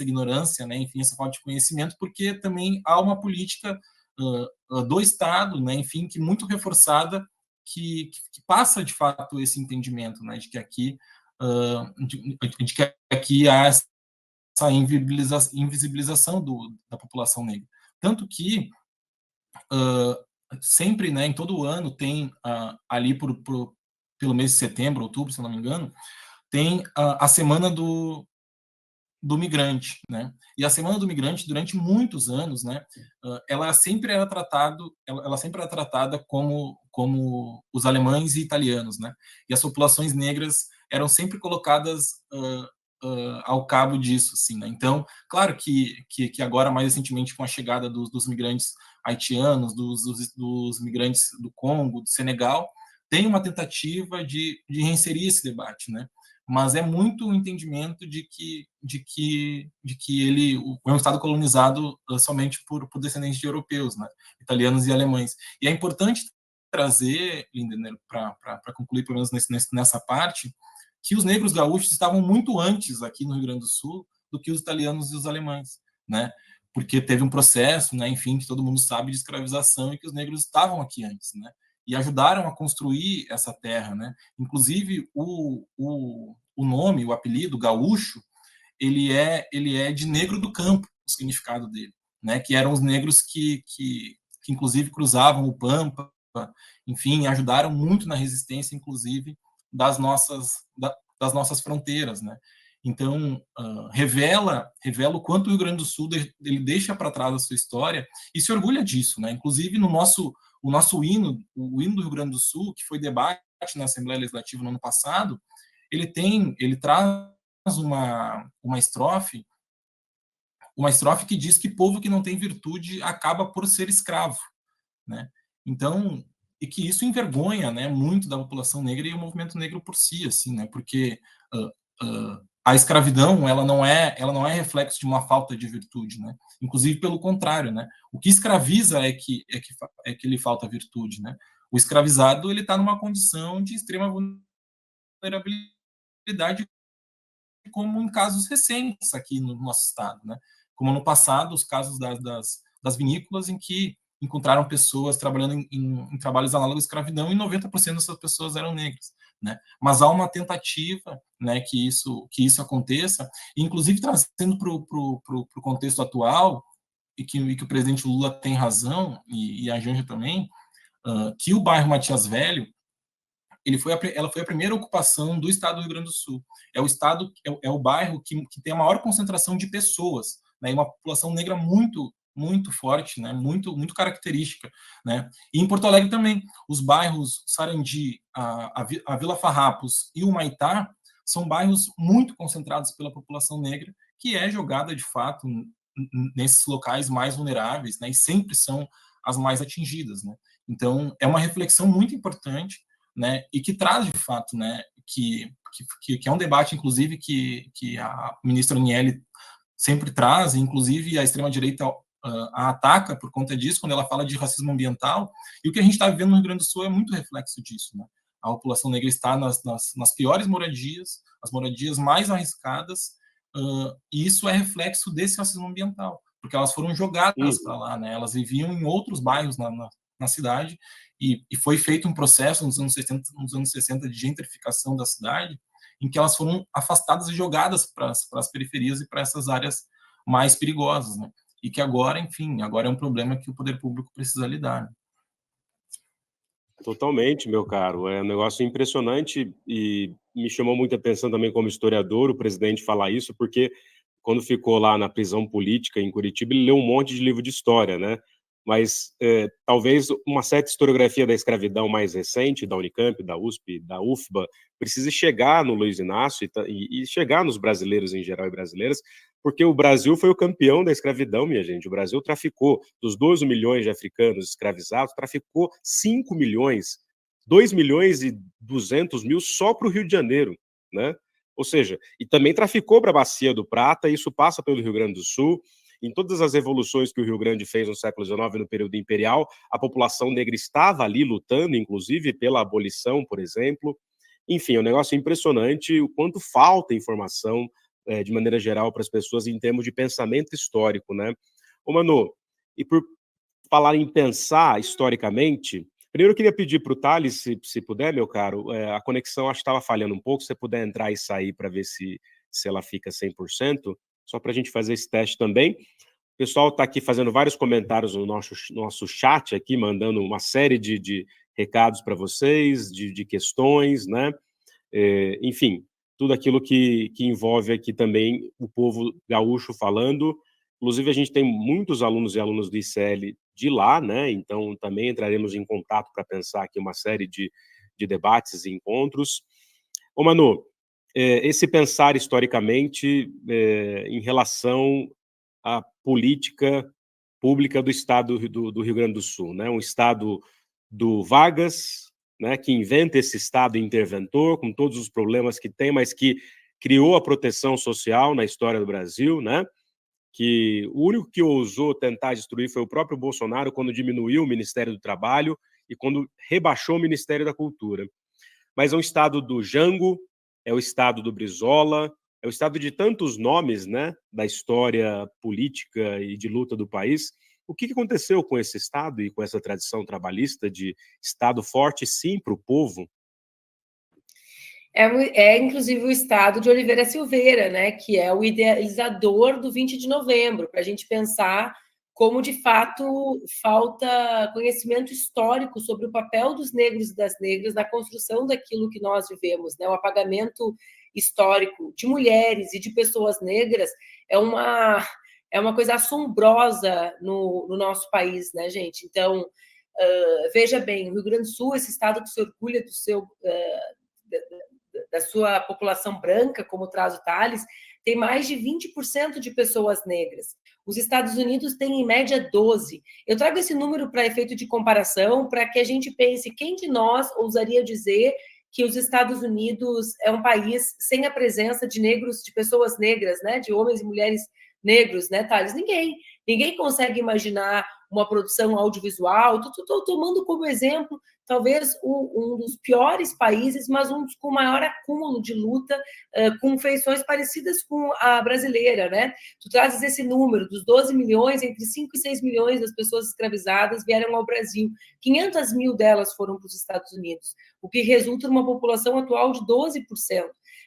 ignorância, né? Enfim, essa falta de conhecimento, porque também há uma política do Estado, né? Enfim, que muito reforçada, que passa de fato esse entendimento, né? De que aqui de que aqui há essa invisibilização da população negra. Tanto que sempre, né, em todo ano, tem ali pelo mês de setembro, outubro, se não me engano, tem a Semana do Migrante, né? E a Semana do Migrante, durante muitos anos, né, ela sempre era tratada como os alemães e italianos, né? E as populações negras eram sempre colocadas ao cabo disso, assim, né? Então, claro que agora, mais recentemente, com a chegada dos migrantes haitianos, dos migrantes do Congo, do Senegal, tem uma tentativa de reinserir esse debate, né? Mas é muito o entendimento de que ele é um Estado colonizado somente por descendentes de europeus, né? Italianos e alemães. E é importante trazer, Lindner, para concluir pelo menos nessa parte, que os negros gaúchos estavam muito antes aqui no Rio Grande do Sul do que os italianos e os alemães, né? Porque teve um processo, né, enfim, que todo mundo sabe, de escravização, e que os negros estavam aqui antes, né? E ajudaram a construir essa terra, né? Inclusive, o nome, o apelido gaúcho, ele é de negro do campo, o significado dele, né? Que eram os negros que inclusive cruzavam o Pampa, enfim, ajudaram muito na resistência, inclusive, das nossas fronteiras, né? Então, revela o quanto o Rio Grande do Sul ele deixa para trás a sua história e se orgulha disso, né? Inclusive, o nosso hino, o hino do Rio Grande do Sul, que foi debate na Assembleia Legislativa no ano passado, ele traz uma estrofe que diz que povo que não tem virtude acaba por ser escravo, né? Então, e que isso envergonha, né, muito da população negra e o movimento negro por si, assim, né? Porque a escravidão ela não é reflexo de uma falta de virtude, né? Inclusive pelo contrário, né? O que escraviza é que lhe falta virtude, né? O escravizado ele está numa condição de extrema vulnerabilidade, como em casos recentes aqui no nosso estado, né? Como no passado os casos das vinícolas, em que encontraram pessoas trabalhando em trabalhos análogos à escravidão, e 90% dessas pessoas eram negras, né? Mas há uma tentativa, né, que isso aconteça, e inclusive trazendo para o contexto atual, e que o presidente Lula tem razão, e a Janja também, que o bairro Matias Velho, ela foi a primeira ocupação do estado do Rio Grande do Sul. É o estado, é o bairro que tem a maior concentração de pessoas, né, e uma população negra muito forte, né, muito característica, né. E em Porto Alegre também, os bairros Sarandi, a Vila Farrapos e o Humaitá são bairros muito concentrados pela população negra, que é jogada, de fato, nesses locais mais vulneráveis, né, e sempre são as mais atingidas, né. Então, é uma reflexão muito importante, né, e que traz, de fato, né, que é um debate, inclusive, que a ministra Aniele sempre traz, inclusive a extrema-direita a ataca por conta disso, quando ela fala de racismo ambiental, e o que a gente está vivendo no Rio Grande do Sul é muito reflexo disso, né? A população negra está nas piores moradias, as moradias mais arriscadas, e isso é reflexo desse racismo ambiental, porque elas foram jogadas para lá, né? Elas viviam em outros bairros na cidade, e foi feito um processo nos anos 60 de gentrificação da cidade, em que elas foram afastadas e jogadas para as periferias e para essas áreas mais perigosas, né? E que agora, enfim, agora é um problema que o poder público precisa lidar, né? Totalmente, meu caro. É um negócio impressionante e me chamou muita atenção também como historiador o presidente falar isso, porque quando ficou lá na prisão política em Curitiba, ele leu um monte de livro de história, né? Mas talvez uma certa historiografia da escravidão mais recente, da Unicamp, da USP, da UFBA, precise chegar no Luiz Inácio e chegar nos brasileiros em geral e brasileiras, porque o Brasil foi o campeão da escravidão, minha gente. O Brasil traficou, dos 12 milhões de africanos escravizados, traficou 5 milhões, 2 milhões e 200 mil só para o Rio de Janeiro, né? Ou seja, e também traficou para a Bacia do Prata, isso passa pelo Rio Grande do Sul. Em todas as revoluções que o Rio Grande fez no século XIX, no período imperial, a população negra estava ali lutando, inclusive pela abolição, por exemplo. Enfim, é um negócio impressionante o quanto falta informação, de maneira geral, para as pessoas em termos de pensamento histórico, né? Ô, Manu, e por falar em pensar historicamente, primeiro eu queria pedir para o Thales, se puder, meu caro, a conexão acho que estava falhando um pouco, se você puder entrar e sair para ver se ela fica 100%, só para a gente fazer esse teste também. O pessoal está aqui fazendo vários comentários no nosso chat aqui, mandando uma série de recados para vocês, de questões, né? Enfim, tudo aquilo que envolve aqui também o povo gaúcho falando. Inclusive, a gente tem muitos alunos e alunas do ICL de lá, né? Então, também entraremos em contato para pensar aqui uma série de debates e encontros. Ô, Manu, esse pensar historicamente em relação à política pública do Estado do Rio Grande do Sul, né? Um Estado do Vargas, né, que inventa esse Estado interventor, com todos os problemas que tem, mas que criou a proteção social na história do Brasil, né? Que o único que ousou tentar destruir foi o próprio Bolsonaro quando diminuiu o Ministério do Trabalho e quando rebaixou o Ministério da Cultura. Mas é um Estado do Jango, é o Estado do Brizola, é o Estado de tantos nomes, né, da história política e de luta do país. O que aconteceu com esse Estado e com essa tradição trabalhista de Estado forte, sim, para o povo? Inclusive, o Estado de Oliveira Silveira, né, que é o idealizador do 20 de novembro, para a gente pensar como, de fato, falta conhecimento histórico sobre o papel dos negros e das negras na construção daquilo que nós vivemos, né? O apagamento histórico de mulheres e de pessoas negras é uma coisa assombrosa no nosso país, né, gente? Então, veja bem, o Rio Grande do Sul, esse estado que se orgulha da sua população branca, como traz o Thales, tem mais de 20% de pessoas negras. Os Estados Unidos têm, em média, 12%. Eu trago esse número para efeito de comparação, para que a gente pense quem de nós ousaria dizer que os Estados Unidos é um país sem a presença de negros, de pessoas negras, né, de homens e mulheres negros, né, Thales? Ninguém consegue imaginar uma produção audiovisual. Estou tomando como exemplo talvez um dos piores países, mas um dos com maior acúmulo de luta, com feições parecidas com a brasileira, né? Tu trazes esse número dos 12 milhões, entre 5 e 6 milhões das pessoas escravizadas vieram ao Brasil. 500 mil delas foram para os Estados Unidos, o que resulta numa população atual de 12%.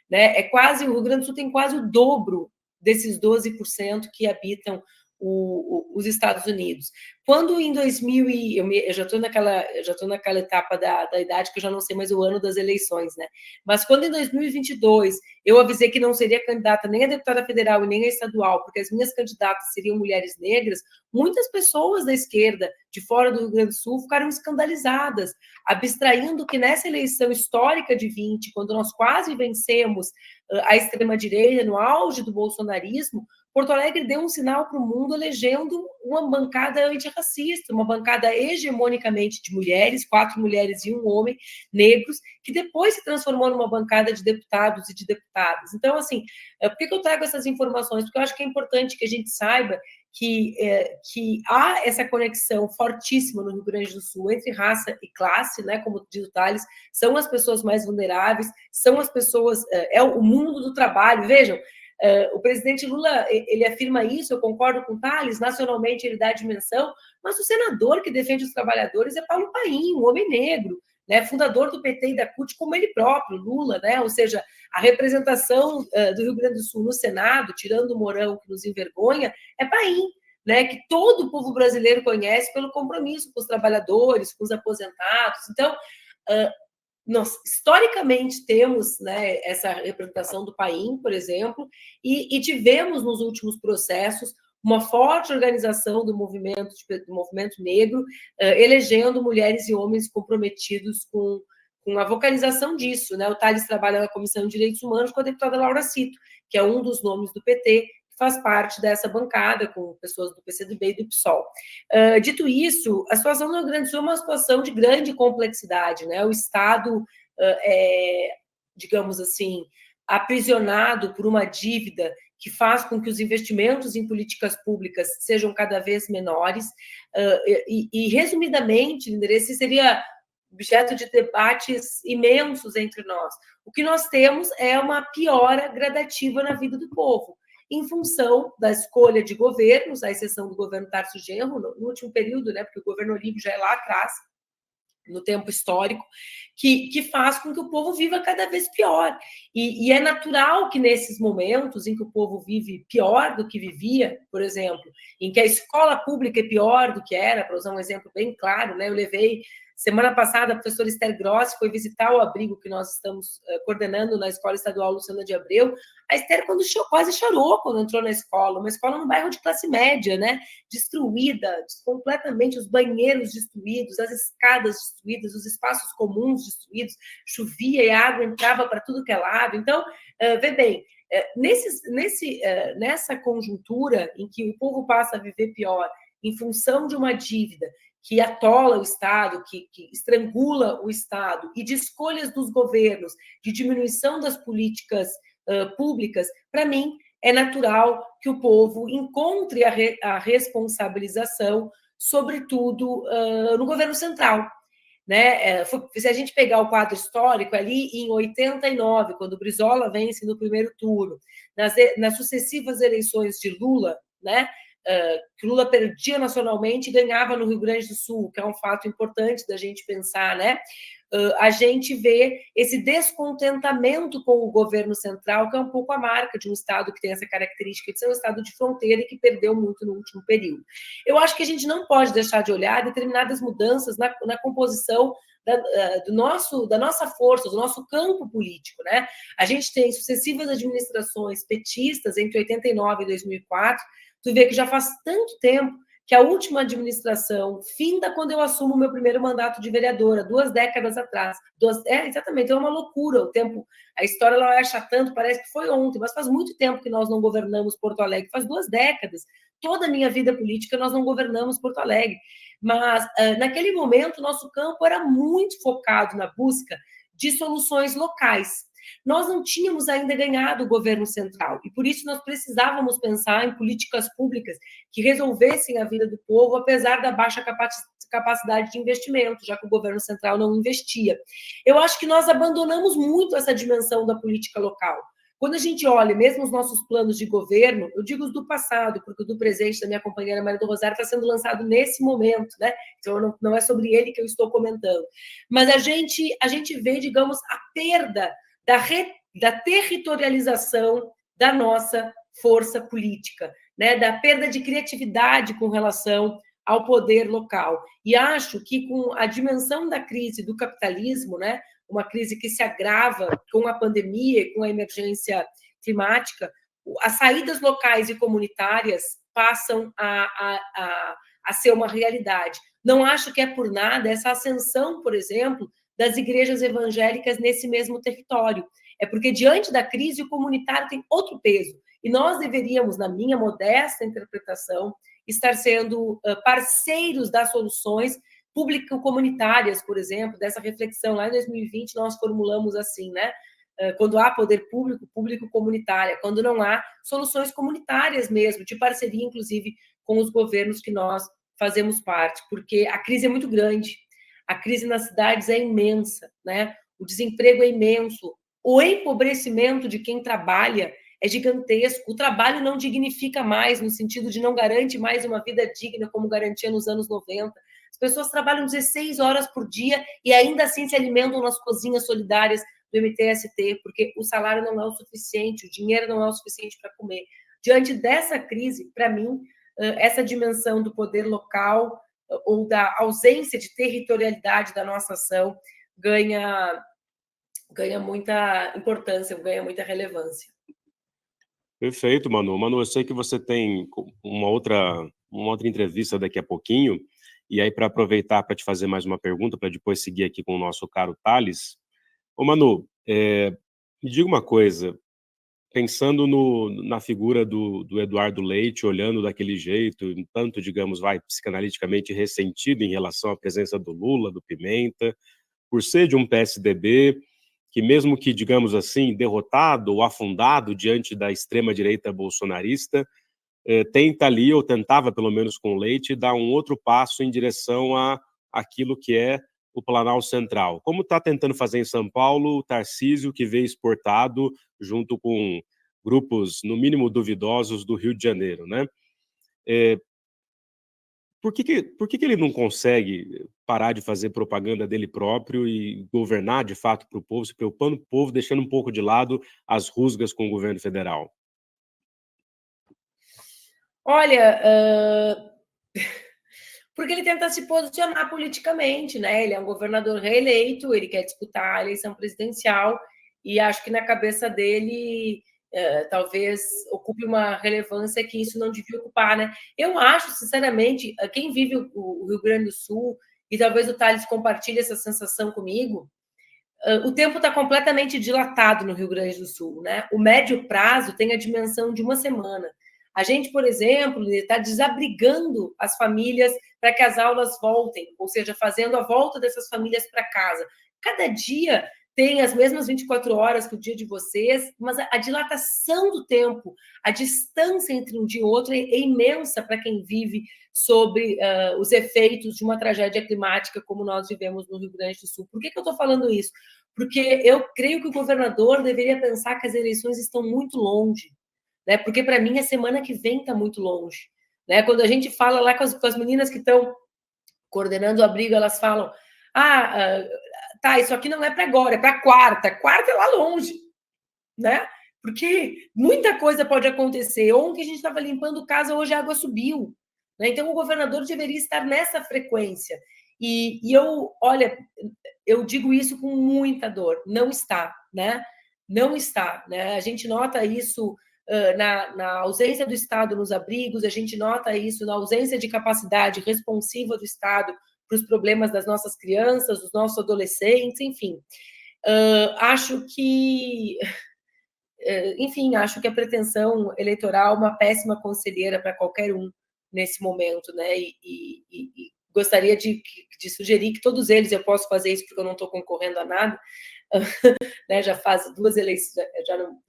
Né? O Rio Grande do Sul tem quase o dobro desses 12% que habitam os Estados Unidos. Quando em 2000 eu já estou naquela etapa da idade que eu já não sei mais o ano das eleições, né? Mas quando em 2022 eu avisei que não seria candidata nem a deputada federal e nem a estadual, porque as minhas candidatas seriam mulheres negras, muitas pessoas da esquerda de fora do Rio Grande do Sul ficaram escandalizadas, abstraindo que nessa eleição histórica de 20, quando nós quase vencemos a extrema-direita no auge do bolsonarismo, Porto Alegre deu um sinal para o mundo elegendo uma bancada antirracista, uma bancada hegemonicamente de mulheres, 4 mulheres e 1 homem, negros, que depois se transformou numa bancada de deputados e de deputadas. Então, assim, por que eu trago essas informações? Porque eu acho que é importante que a gente saiba que há essa conexão fortíssima no Rio Grande do Sul entre raça e classe, né? Como diz o Thales, são as pessoas mais vulneráveis, são as pessoas, é o mundo do trabalho. Vejam, O presidente Lula, ele afirma isso, eu concordo com o Tales, nacionalmente ele dá a dimensão, mas o senador que defende os trabalhadores é Paulo Paim, um homem negro, né, fundador do PT e da CUT, como ele próprio, Lula, né, ou seja, a representação do Rio Grande do Sul no Senado, tirando o Mourão, que nos envergonha, é Paim, né, que todo o povo brasileiro conhece pelo compromisso com os trabalhadores, com os aposentados. Então, nós historicamente temos, né, essa representação do Paim, por exemplo, e tivemos nos últimos processos uma forte organização do movimento negro, elegendo mulheres e homens comprometidos com a vocalização disso, né? O Tales trabalha na Comissão de Direitos Humanos com a deputada Laura Cito, que é um dos nomes do PT, que faz parte dessa bancada, com pessoas do PCdoB e do PSOL. Dito isso, a situação no Rio Grande do Sul é uma situação de grande complexidade, né? O Estado digamos assim, aprisionado por uma dívida que faz com que os investimentos em políticas públicas sejam cada vez menores, resumidamente, esse seria objeto de debates imensos entre nós. O que nós temos é uma piora gradativa na vida do povo, em função da escolha de governos, à exceção do governo Tarso Genro, no último período, né, porque o governo Olívio já é lá atrás, no tempo histórico, que faz com que o povo viva cada vez pior. E é natural que nesses momentos em que o povo vive pior do que vivia, por exemplo, em que a escola pública é pior do que era, para usar um exemplo bem claro, né? Eu levei, semana passada, a professora Esther Grossi foi visitar o abrigo que nós estamos coordenando na Escola Estadual Luciana de Abreu. A Esther quase chorou quando entrou na escola, uma escola num bairro de classe média, né? Destruída, completamente, os banheiros destruídos, as escadas destruídas, os espaços comuns destruídos, chovia e a água entrava para tudo que é lado. Então, vê bem, nessa conjuntura em que o povo passa a viver pior, em função de uma dívida que atola o Estado, que estrangula o Estado, e de escolhas dos governos, de diminuição das políticas públicas, para mim, é natural que o povo encontre a responsabilização, sobretudo no governo central. Né? Se a gente pegar o quadro histórico, ali em 89, quando o Brizola vence no primeiro turno, nas sucessivas eleições de Lula, né? Que Lula perdia nacionalmente e ganhava no Rio Grande do Sul, que é um fato importante da gente pensar, né? A gente vê esse descontentamento com o governo central, que é um pouco a marca de um Estado que tem essa característica de ser um Estado de fronteira e que perdeu muito no último período. Eu acho que a gente não pode deixar de olhar determinadas mudanças na composição da nossa força, do nosso campo político, né? A gente tem sucessivas administrações petistas entre 89 e 2004. Tu vê que já faz tanto tempo que a última administração finda quando eu assumo o meu primeiro mandato de vereadora, 2 décadas atrás. Exatamente, é uma loucura o tempo. A história ela vai achatando, parece que foi ontem, mas faz muito tempo que nós não governamos Porto Alegre, faz 2 décadas. Toda a minha vida política nós não governamos Porto Alegre. Mas, naquele momento, nosso campo era muito focado na busca de soluções locais. Nós não tínhamos ainda ganhado o governo central e, por isso, nós precisávamos pensar em políticas públicas que resolvessem a vida do povo, apesar da baixa capacidade de investimento, já que o governo central não investia. Eu acho que nós abandonamos muito essa dimensão da política local. Quando a gente olha, mesmo os nossos planos de governo, eu digo os do passado, porque o do presente da minha companheira Maria do Rosário está sendo lançado nesse momento, né? Então, não é sobre ele que eu estou comentando. Mas a gente vê, digamos, a perda da territorialização da nossa força política, né? Da perda de criatividade com relação ao poder local. E acho que com a dimensão da crise do capitalismo, né? Uma crise que se agrava com a pandemia e com a emergência climática, as saídas locais e comunitárias passam a ser uma realidade. Não acho que é por nada essa ascensão, por exemplo, das igrejas evangélicas nesse mesmo território. É porque, diante da crise, o comunitário tem outro peso. E nós deveríamos, na minha modesta interpretação, estar sendo parceiros das soluções público-comunitárias, por exemplo, dessa reflexão. Lá em 2020, nós formulamos assim, né? Quando há poder público, público-comunitária. Quando não há, soluções comunitárias mesmo, de parceria, inclusive, com os governos que nós fazemos parte. Porque a crise é muito grande. A crise nas cidades é imensa, né? O desemprego é imenso. O empobrecimento de quem trabalha é gigantesco. O trabalho não dignifica mais, no sentido de não garante mais uma vida digna como garantia nos anos 90. As pessoas trabalham 16 horas por dia e ainda assim se alimentam nas cozinhas solidárias do MTST, porque o salário não é o suficiente, o dinheiro não é o suficiente para comer. Diante dessa crise, para mim, essa dimensão do poder local ou da ausência de territorialidade da nossa ação ganha muita importância, ganha muita relevância. Perfeito, Manu. Manu, eu sei que você tem uma outra entrevista daqui a pouquinho, e aí para aproveitar para te fazer mais uma pergunta, para depois seguir aqui com o nosso caro Thales. Ô Manu, me diga uma coisa, pensando na figura do Eduardo Leite, olhando daquele jeito, um tanto, digamos, psicanaliticamente ressentido em relação à presença do Lula, do Pimenta, por ser de um PSDB, que mesmo que, digamos assim, derrotado ou afundado diante da extrema-direita bolsonarista, tenta ali, ou tentava pelo menos com o Leite, dar um outro passo em direção àquilo que é o Planalto Central. Como está tentando fazer em São Paulo o Tarcísio, que veio exportado junto com grupos, no mínimo, duvidosos do Rio de Janeiro, né? Por que ele não consegue parar de fazer propaganda dele próprio e governar, de fato, para o povo, se preocupando com o povo, deixando um pouco de lado as rusgas com o governo federal? Olha, porque ele tenta se posicionar politicamente, né? Ele é um governador reeleito, ele quer disputar a eleição presidencial e acho que na cabeça dele talvez ocupe uma relevância que isso não devia ocupar, né? Eu acho, sinceramente, quem vive o Rio Grande do Sul, e talvez o Thales compartilhe essa sensação comigo, o tempo está completamente dilatado no Rio Grande do Sul, né? O médio prazo tem a dimensão de uma semana. A gente, por exemplo, está desabrigando as famílias para que as aulas voltem, ou seja, fazendo a volta dessas famílias para casa. Cada dia tem as mesmas 24 horas que o dia de vocês, mas a dilatação do tempo, a distância entre um dia e outro é imensa para quem vive sobre os efeitos de uma tragédia climática como nós vivemos no Rio Grande do Sul. Por que eu estou falando isso? Porque eu creio que o governador deveria pensar que as eleições estão muito longe, né? Porque para mim a semana que vem está muito longe, né? Quando a gente fala lá com as meninas que estão coordenando o abrigo, elas falam: tá, isso aqui não é para agora, é para quarta. Quarta é lá longe, né? Porque muita coisa pode acontecer. Ontem a gente estava limpando casa, hoje a água subiu, né? Então o governador deveria estar nessa frequência. E olha, eu digo isso com muita dor. Não está, né? Não está, né? A gente nota isso na ausência do Estado nos abrigos, a gente nota isso na ausência de capacidade responsiva do Estado para os problemas das nossas crianças, dos nossos adolescentes, enfim. Acho que a pretensão eleitoral é uma péssima conselheira para qualquer um nesse momento, né? E gostaria de sugerir que todos eles, eu posso fazer isso porque eu não estou concorrendo a nada, né? Já faz 2 eleições,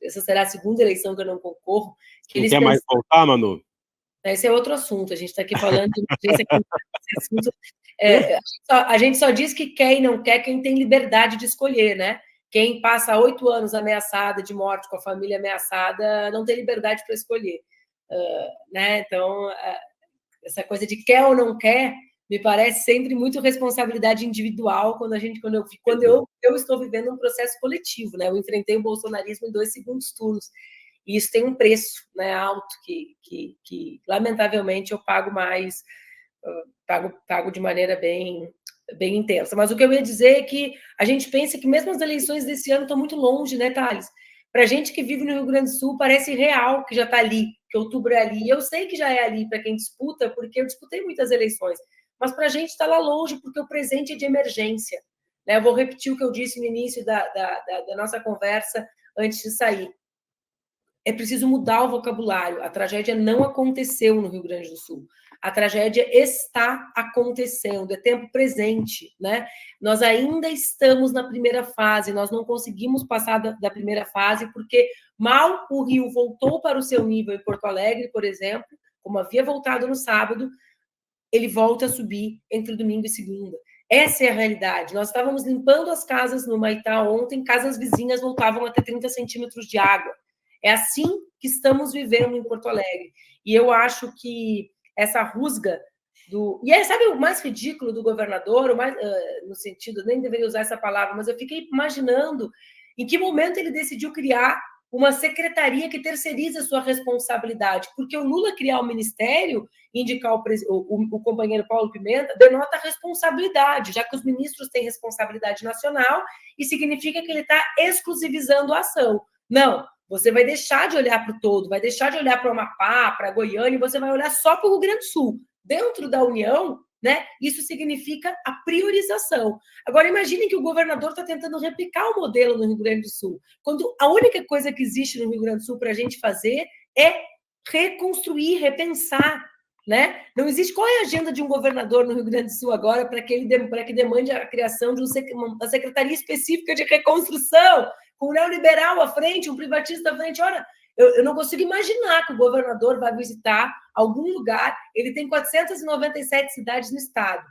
essa será a segunda eleição que eu não concorro. Que não quer mais voltar, Manu? Esse é outro assunto, a gente está aqui falando de esse assunto. A gente só diz que quer e não quer quem tem liberdade de escolher, né? Quem passa 8 anos ameaçada de morte, com a família ameaçada, não tem liberdade para escolher, né? Então, essa coisa de quer ou não quer me parece sempre muito responsabilidade individual quando eu estou vivendo um processo coletivo, né? Eu enfrentei o bolsonarismo em 2 segundos turnos. E isso tem um preço, né, alto que lamentavelmente eu pago mais, pago de maneira bem intensa. Mas o que eu ia dizer é que a gente pensa que mesmo as eleições desse ano estão muito longe, né, Thales? Para a gente que vive no Rio Grande do Sul, parece real que já está ali, que outubro é ali. E eu sei que já é ali para quem disputa, porque eu disputei muitas eleições. Mas para a gente está lá longe, porque o presente é de emergência. Né? Eu vou repetir o que eu disse no início da nossa conversa antes de sair. É preciso mudar o vocabulário. A tragédia não aconteceu no Rio Grande do Sul. A tragédia está acontecendo, é tempo presente, né? Nós ainda estamos na primeira fase, nós não conseguimos passar da primeira fase, porque mal o Rio voltou para o seu nível em Porto Alegre, por exemplo, como havia voltado no sábado, ele volta a subir entre domingo e segunda. Essa é a realidade. Nós estávamos limpando as casas no Maitá ontem, casas vizinhas voltavam a ter 30 centímetros de água. É assim que estamos vivendo em Porto Alegre. E eu acho que essa rusga E aí, sabe o mais ridículo do governador, no sentido, nem deveria usar essa palavra, mas eu fiquei imaginando em que momento ele decidiu criar uma secretaria que terceiriza a sua responsabilidade, porque o Lula criar o ministério, indicar o companheiro Paulo Pimenta, denota responsabilidade, já que os ministros têm responsabilidade nacional e significa que ele está exclusivizando a ação. Não, você vai deixar de olhar para o todo, vai deixar de olhar para o Amapá, para Goiânia, e você vai olhar só para o Rio Grande do Sul. Dentro da União, né, isso significa a priorização. Agora, imaginem que o governador está tentando replicar o modelo no Rio Grande do Sul, quando a única coisa que existe no Rio Grande do Sul para a gente fazer é reconstruir, repensar. Né? Não existe. Qual é a agenda de um governador no Rio Grande do Sul agora para que demande a criação de uma secretaria específica de reconstrução, com um neoliberal à frente, um privatista à frente? Ora, eu não consigo imaginar que o governador vai visitar algum lugar. Ele tem 497 cidades no estado.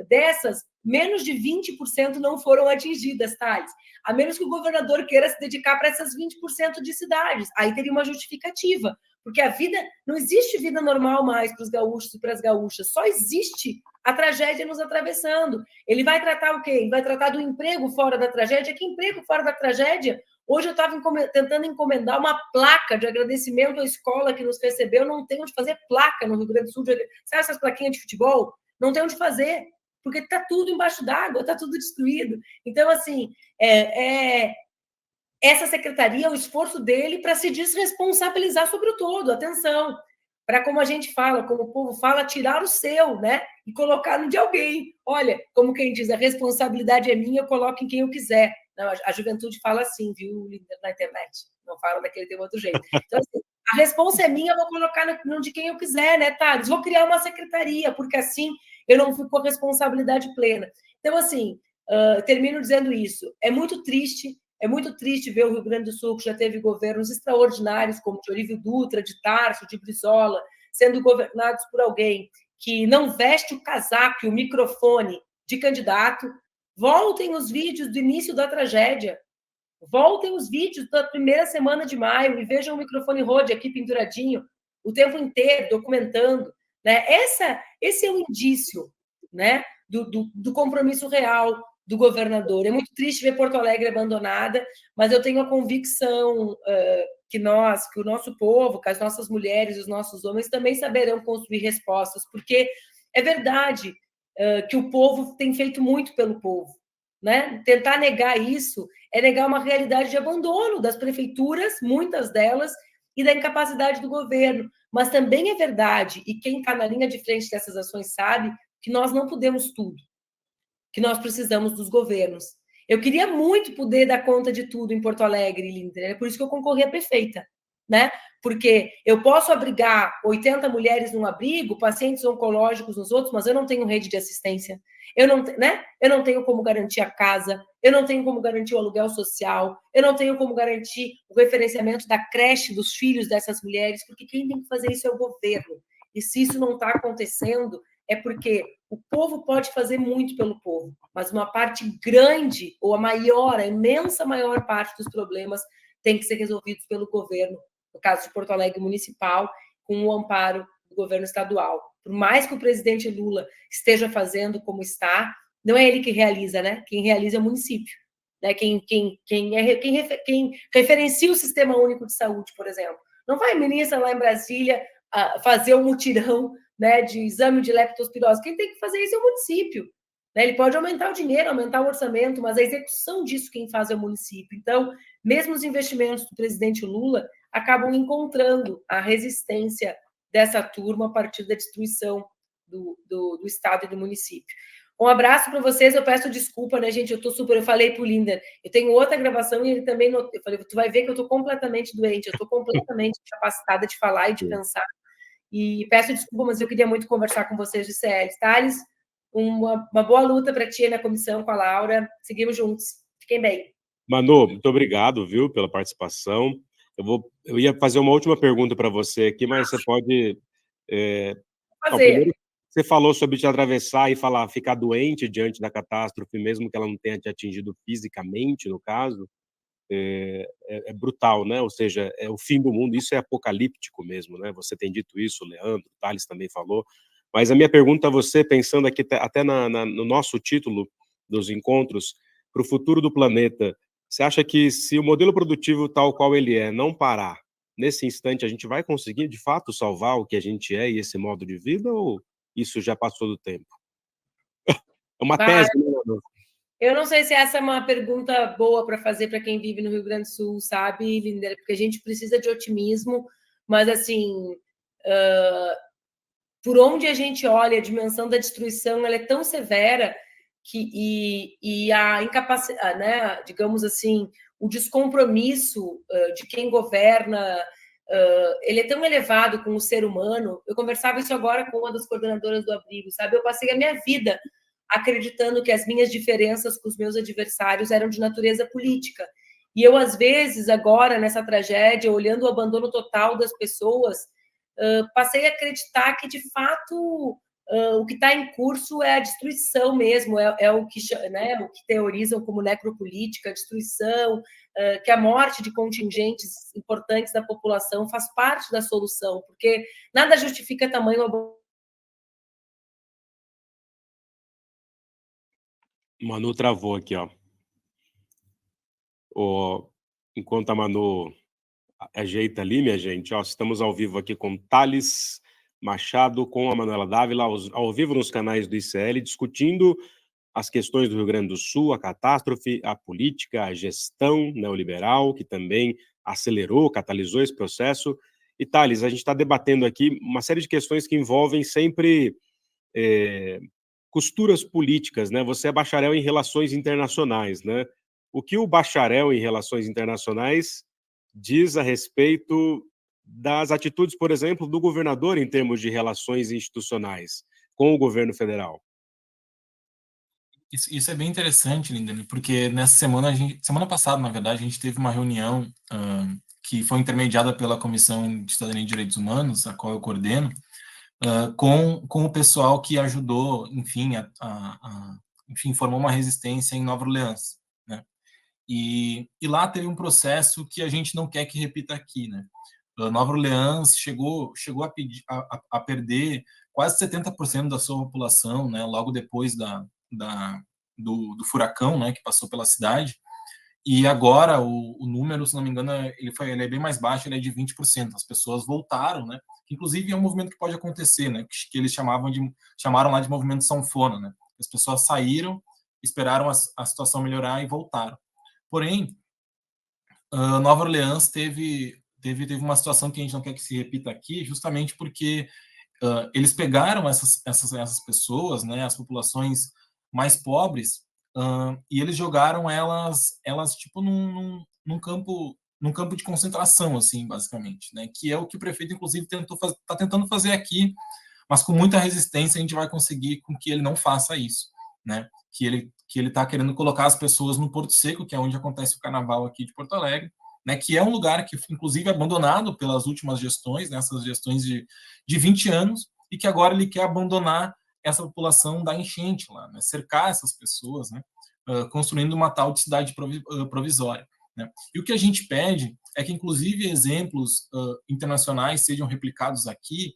Dessas, menos de 20% não foram atingidas, Thales. A menos que o governador queira se dedicar para essas 20% de cidades. Aí teria uma justificativa, porque a vida, não existe vida normal mais para os gaúchos e para as gaúchas, só existe a tragédia nos atravessando. Ele vai tratar o quê? Ele vai tratar do emprego fora da tragédia. Que emprego fora da tragédia? Hoje eu estava tentando encomendar uma placa de agradecimento à escola que nos recebeu. Não tem onde fazer placa no Rio Grande do Sul. Sabe essas plaquinhas de futebol? Não tem onde fazer, porque está tudo embaixo d'água, está tudo destruído. Então, assim, essa secretaria, o esforço dele para se desresponsabilizar sobre o todo. Atenção, para, como a gente fala, como o povo fala, tirar o seu, né? E colocar no de alguém. Olha, como quem diz, a responsabilidade é minha, eu coloco em quem eu quiser. Não, a juventude fala assim, viu, na internet. Não fala daquele tem outro jeito. Então, assim, a responsa é minha, eu vou colocar no de quem eu quiser, né, Thales? Vou criar uma secretaria, porque assim eu não fico com a responsabilidade plena. Então, assim, termino dizendo isso. É muito triste ver o Rio Grande do Sul, que já teve governos extraordinários, como de Olívio Dutra, de Tarso, de Brizola, sendo governados por alguém que não veste o casaco e o microfone de candidato. Voltem os vídeos do início da tragédia. Voltem os vídeos da primeira semana de maio e vejam o microfone Rode aqui penduradinho o tempo inteiro, documentando. Né? Esse é um indício, né, do compromisso real do governador. É muito triste ver Porto Alegre abandonada, mas eu tenho a convicção que o nosso povo, que as nossas mulheres e os nossos homens também saberão construir respostas, porque é verdade que o povo tem feito muito pelo povo. Né? Tentar negar isso é negar uma realidade de abandono das prefeituras, muitas delas, e da incapacidade do governo. Mas também é verdade, e quem está na linha de frente dessas ações sabe, que nós não podemos tudo, que nós precisamos dos governos. Eu queria muito poder dar conta de tudo em Porto Alegre, Linder, é por isso que eu concorri a prefeita, né? Porque eu posso abrigar 80 mulheres num abrigo, pacientes oncológicos nos outros, mas eu não tenho rede de assistência, eu não tenho como garantir a casa, eu não tenho como garantir o aluguel social, eu não tenho como garantir o referenciamento da creche dos filhos dessas mulheres, porque quem tem que fazer isso é o governo. E se isso não está acontecendo, é porque o povo pode fazer muito pelo povo, mas uma parte grande, ou a imensa maior parte dos problemas tem que ser resolvidos pelo governo, no caso de Porto Alegre Municipal, com o amparo do governo estadual. Por mais que o presidente Lula esteja fazendo como está, não é ele que realiza, né? Quem realiza é o município. Né? Quem referencia o Sistema Único de Saúde, por exemplo. Não vai a ministra lá em Brasília fazer um mutirão, né, de exame de leptospirose. Quem tem que fazer isso é o município. Né? Ele pode aumentar o dinheiro, aumentar o orçamento, mas a execução disso quem faz é o município. Então, mesmo os investimentos do presidente Lula acabam encontrando a resistência dessa turma a partir da destruição do Estado e do município. Um abraço para vocês, eu peço desculpa, né, gente, eu falei para o Linder, eu tenho outra gravação e ele também, eu falei, tu vai ver que eu estou completamente doente, eu estou completamente capacitada de falar e de pensar, e peço desculpa, mas eu queria muito conversar com vocês de CL. Thales, uma boa luta para ti na comissão com a Laura, seguimos juntos, fiquem bem. Manu, muito obrigado, viu, pela participação. Eu ia fazer uma última pergunta para você aqui, mas você pode... Fazer. Você falou sobre te atravessar e ficar doente diante da catástrofe, mesmo que ela não tenha te atingido fisicamente, no caso. é brutal, né? Ou seja, é o fim do mundo, isso é apocalíptico mesmo, né? Você tem dito isso, o Leandro, o Thales também falou. Mas a minha pergunta a você, pensando aqui até no nosso título dos encontros, para o futuro do planeta, você acha que se o modelo produtivo tal qual ele é não parar, nesse instante a gente vai conseguir de fato salvar o que a gente é e esse modo de vida, ou isso já passou do tempo? É uma tese, né, Leandro? Eu não sei se essa é uma pergunta boa para fazer para quem vive no Rio Grande do Sul, sabe, Linder? Porque a gente precisa de otimismo, mas assim, por onde a gente olha, a dimensão da destruição ela é tão severa e a incapacidade, né, digamos assim, o descompromisso de quem governa, ele é tão elevado com o ser humano. Eu conversava isso agora com uma das coordenadoras do abrigo, sabe? Eu passei a minha vida acreditando que as minhas diferenças com os meus adversários eram de natureza política. E eu, às vezes, agora, nessa tragédia, olhando o abandono total das pessoas, passei a acreditar que, de fato, o que está em curso é a destruição mesmo, é o que teorizam como necropolítica, a destruição, que a morte de contingentes importantes da população faz parte da solução, porque nada justifica tamanho abandono. Manu travou aqui, ó. Enquanto a Manu ajeita ali, minha gente, ó, estamos ao vivo aqui com Thales Machado, com a Manuela Dávila, ao vivo nos canais do ICL, discutindo as questões do Rio Grande do Sul, a catástrofe, a política, a gestão neoliberal, que também acelerou, catalisou esse processo. E, Thales, a gente está debatendo aqui uma série de questões que envolvem sempre costuras políticas, né? Você é bacharel em relações internacionais, né? O que o bacharel em relações internacionais diz a respeito das atitudes, por exemplo, do governador em termos de relações institucionais com o governo federal? Isso é bem interessante, Lindane, porque nessa semana, semana passada, na verdade, a gente teve uma reunião que foi intermediada pela Comissão de Cidadania e Direitos Humanos, a qual eu coordeno, com o pessoal que ajudou, enfim, enfim, formou uma resistência em Nova Orleans, né? E lá teve um processo que a gente não quer que repita aqui, né? Nova Orleans chegou a perder quase 70% da sua população, né? Logo depois do furacão, né? Que passou pela cidade. E agora o número, se não me engano, ele é bem mais baixo, ele é de 20%. As pessoas voltaram, né? Inclusive é um movimento que pode acontecer, né? Que eles chamaram lá de movimento sanfona, né? As pessoas saíram, esperaram a situação melhorar e voltaram. Porém, Nova Orleans teve uma situação que a gente não quer que se repita aqui, justamente porque eles pegaram essas pessoas, né? As populações mais pobres, e eles jogaram elas tipo num campo de concentração, assim, basicamente, né? Que é o que o prefeito, inclusive, está tentando fazer aqui, mas com muita resistência a gente vai conseguir com que ele não faça isso, né? Que ele está querendo colocar as pessoas no Porto Seco, que é onde acontece o carnaval aqui de Porto Alegre, né? Que é um lugar que, inclusive, é abandonado pelas últimas gestões, né? Essas gestões de 20 anos, e que agora ele quer abandonar essa população da enchente lá, né? Cercar essas pessoas, né? Construindo uma tal de cidade provisória. Né? E o que a gente pede é que, inclusive, exemplos internacionais sejam replicados aqui,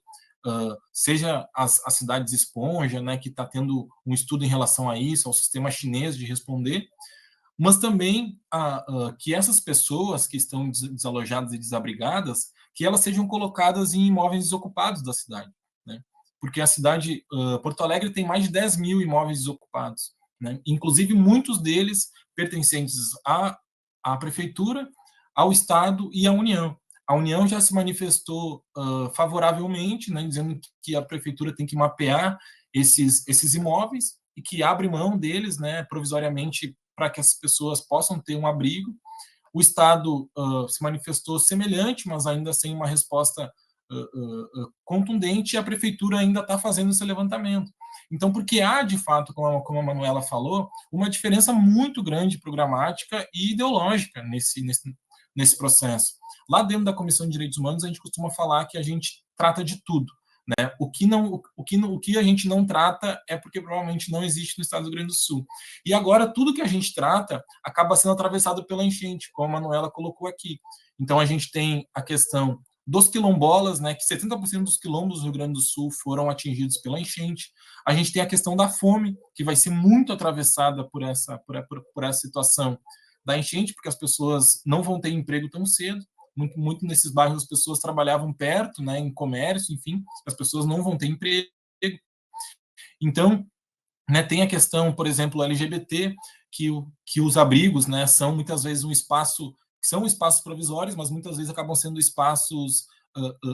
seja as cidades esponja, né, que está tendo um estudo em relação a isso, ao sistema chinês de responder, mas também que essas pessoas que estão desalojadas e desabrigadas, que elas sejam colocadas em imóveis desocupados da cidade, né? Porque a cidade, Porto Alegre, tem mais de 10 mil imóveis desocupados, né? Inclusive muitos deles pertencentes à prefeitura, ao Estado e à União. A União já se manifestou favoravelmente, né, dizendo que a prefeitura tem que mapear esses imóveis e que abre mão deles, né, provisoriamente, para que as pessoas possam ter um abrigo. O Estado se manifestou semelhante, mas ainda sem uma resposta contundente, e a prefeitura ainda está fazendo esse levantamento. Então, porque há, de fato, como a Manuela falou, uma diferença muito grande programática e ideológica nesse processo. Lá dentro da Comissão de Direitos Humanos, a gente costuma falar que a gente trata de tudo, né? O que a gente não trata é porque provavelmente não existe no estado do Rio Grande do Sul. E agora tudo que a gente trata acaba sendo atravessado pela enchente, como a Manuela colocou aqui. Então a gente tem a questão dos quilombolas, né, que 70% dos quilombos do Rio Grande do Sul foram atingidos pela enchente. A gente tem a questão da fome, que vai ser muito atravessada por essa situação da enchente, porque as pessoas não vão ter emprego tão cedo. Muito nesses bairros as pessoas trabalhavam perto, né, em comércio, enfim, as pessoas não vão ter emprego. Então, né, tem a questão, por exemplo, LGBT, que os abrigos, né, são muitas vezes são espaços provisórios, mas muitas vezes acabam sendo espaços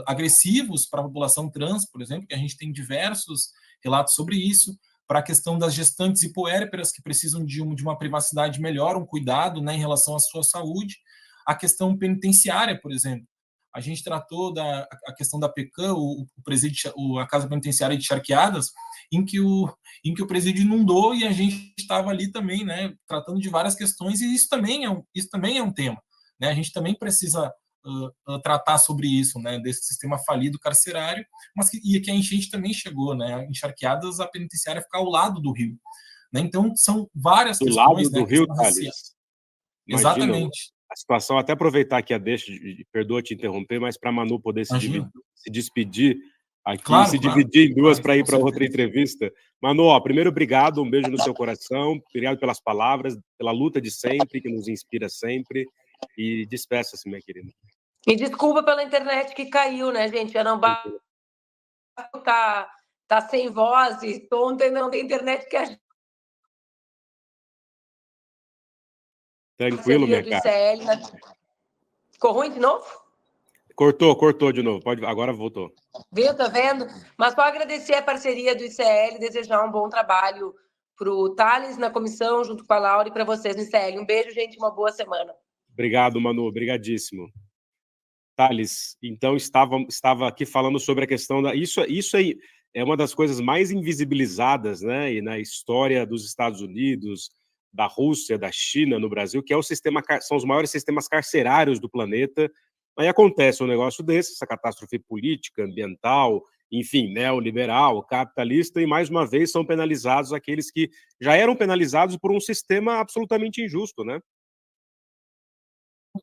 agressivos para a população trans, por exemplo, que a gente tem diversos relatos sobre isso, para a questão das gestantes e puérperas que precisam de uma privacidade melhor, um cuidado, né, em relação à sua saúde. A questão penitenciária, por exemplo. A gente tratou a questão da PECAM, a Casa Penitenciária de Charqueadas, em que o presídio inundou e a gente estava ali também, né, tratando de várias questões, e isso também é um tema. Né? A gente também precisa tratar sobre isso, né, desse sistema falido carcerário, mas que a enchente também chegou, né, em Charqueadas, a penitenciária fica ao lado do rio. Né? Então, são várias questões. Do lado do rio, Thales. Imagina, exatamente. A situação, até aproveitar aqui a deixa, perdoa te interromper, mas para a Manu poder se despedir aqui, claro, dividir em duas para ir para outra entrevista. Manu, primeiro, obrigado, um beijo no seu coração, obrigado pelas palavras, pela luta de sempre, que nos inspira sempre, e despeça-se, minha querida. E desculpa pela internet que caiu, né, gente? Eu não tá sem voz e ontem não tem internet que a gente... Tranquilo, minha cara. ICL, né? Ficou ruim de novo? Cortou de novo. Agora voltou. Viu, tá vendo? Mas só agradecer a parceria do ICL, desejar um bom trabalho para o Thales na comissão, junto com a Laura, e para vocês no ICL. Um beijo, gente, uma boa semana. Obrigado, Manu, obrigadíssimo. Thales, então estava aqui falando sobre a questão da... Isso aí é uma das coisas mais invisibilizadas, né, e na história dos Estados Unidos, da Rússia, da China, no Brasil, que é são os maiores sistemas carcerários do planeta. Aí acontece um negócio desse, essa catástrofe política, ambiental, enfim, neoliberal, capitalista, e mais uma vez são penalizados aqueles que já eram penalizados por um sistema absolutamente injusto, né?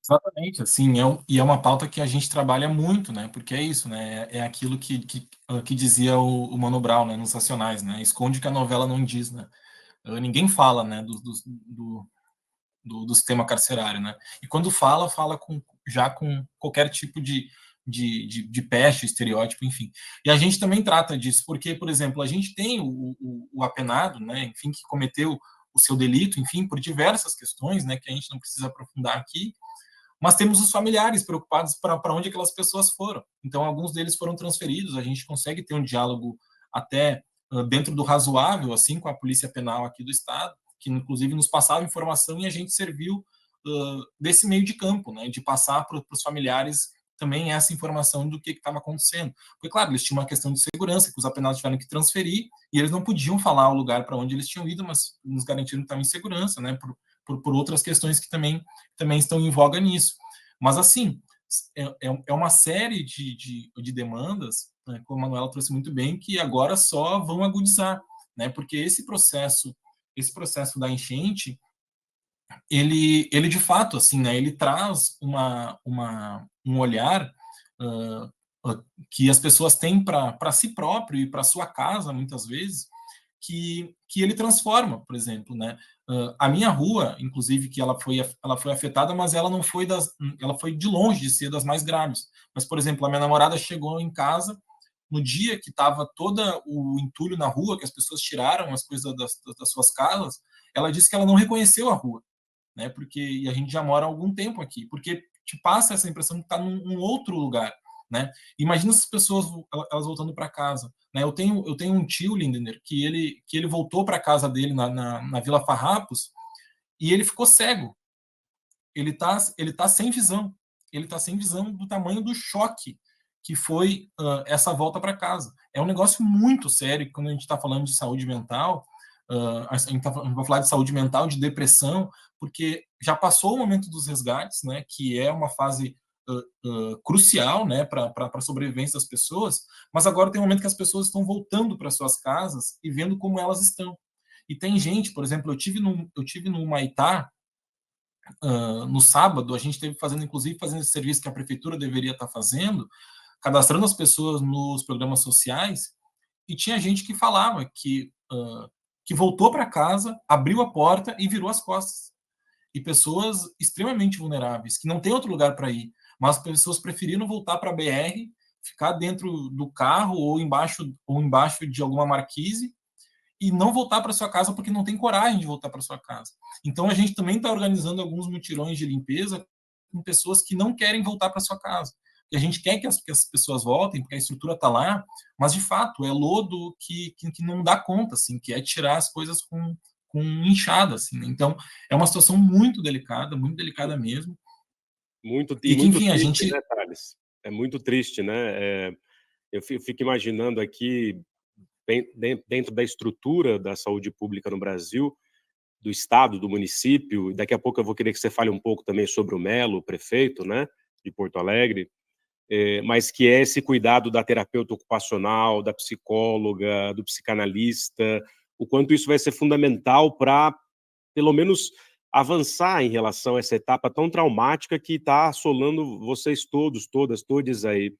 Exatamente, assim, e é uma pauta que a gente trabalha muito, né, porque é isso, né, é aquilo que dizia o Mano Brown, né, nos Racionais, né, esconde que a novela não diz, né, ninguém fala, né, do sistema carcerário, né, e quando fala já com qualquer tipo de peste, estereótipo, enfim. E a gente também trata disso, porque, por exemplo, a gente tem o apenado, né, enfim, que cometeu o seu delito, enfim, por diversas questões, né, que a gente não precisa aprofundar aqui, mas temos os familiares preocupados para onde aquelas pessoas foram. Então, alguns deles foram transferidos, a gente consegue ter um diálogo até dentro do razoável, assim, com a Polícia Penal aqui do Estado, que inclusive nos passava informação e a gente serviu desse meio de campo, né, de passar para os familiares também essa informação do que estava acontecendo. Porque, claro, eles tinham uma questão de segurança, que os apenados tiveram que transferir, e eles não podiam falar o lugar para onde eles tinham ido, mas nos garantiram que estavam em segurança, né, por outras questões que também estão em voga nisso. Mas, assim, é uma série de demandas, né, como a Manuela trouxe muito bem, que agora só vão agudizar, né, porque esse processo da enchente, ele de fato, assim, né, ele traz um olhar que as pessoas têm para si próprio e para sua casa, muitas vezes, que ele transforma, por exemplo, né? A minha rua, inclusive, que ela foi afetada, mas ela não foi ela foi de longe de ser das mais graves. Mas, por exemplo, a minha namorada chegou em casa no dia que estava todo o entulho na rua, que as pessoas tiraram as coisas das suas casas. Ela disse que ela não reconheceu a rua, né? Porque a gente já mora há algum tempo aqui, porque te passa essa impressão de estar num outro lugar, né? Imagina essas pessoas elas voltando para casa, né? Eu tenho um tio, Lindener, que ele voltou para casa dele na Vila Farrapos e ele ficou cego. Ele tá sem visão. Ele tá sem visão do tamanho do choque que foi essa volta para casa. É um negócio muito sério quando a gente está falando de saúde mental. A gente vai falar de saúde mental, de depressão, porque já passou o momento dos resgates, né? Que é uma fase crucial, né, para a sobrevivência das pessoas, mas agora tem um momento que as pessoas estão voltando para suas casas e vendo como elas estão. E tem gente, por exemplo, eu tive no Humaitá, no sábado, a gente teve inclusive fazendo esse serviço que a prefeitura deveria estar fazendo, cadastrando as pessoas nos programas sociais, e tinha gente que falava que voltou para casa, abriu a porta e virou as costas. E pessoas extremamente vulneráveis, que não tem outro lugar para ir, mas pessoas preferiram voltar para a BR, ficar dentro do carro ou embaixo de alguma marquise e não voltar para sua casa porque não tem coragem de voltar para sua casa. Então a gente também está organizando alguns mutirões de limpeza com pessoas que não querem voltar para sua casa. E a gente quer que as pessoas voltem, porque a estrutura está lá, mas de fato é lodo que não dá conta, assim, que é tirar as coisas com inchada, assim, né? Então é uma situação muito delicada mesmo. Muito, E e que, muito enfim, a triste, gente. né, Thales? É muito triste, né? Eu fico imaginando aqui, dentro da estrutura da saúde pública no Brasil, do estado, do município, daqui a pouco eu vou querer que você fale um pouco também sobre o Melo, o prefeito, né, de Porto Alegre, mas que é esse cuidado da terapeuta ocupacional, da psicóloga, do psicanalista, o quanto isso vai ser fundamental para, pelo menos, avançar em relação a essa etapa tão traumática que está assolando vocês todos, todas, todes aí.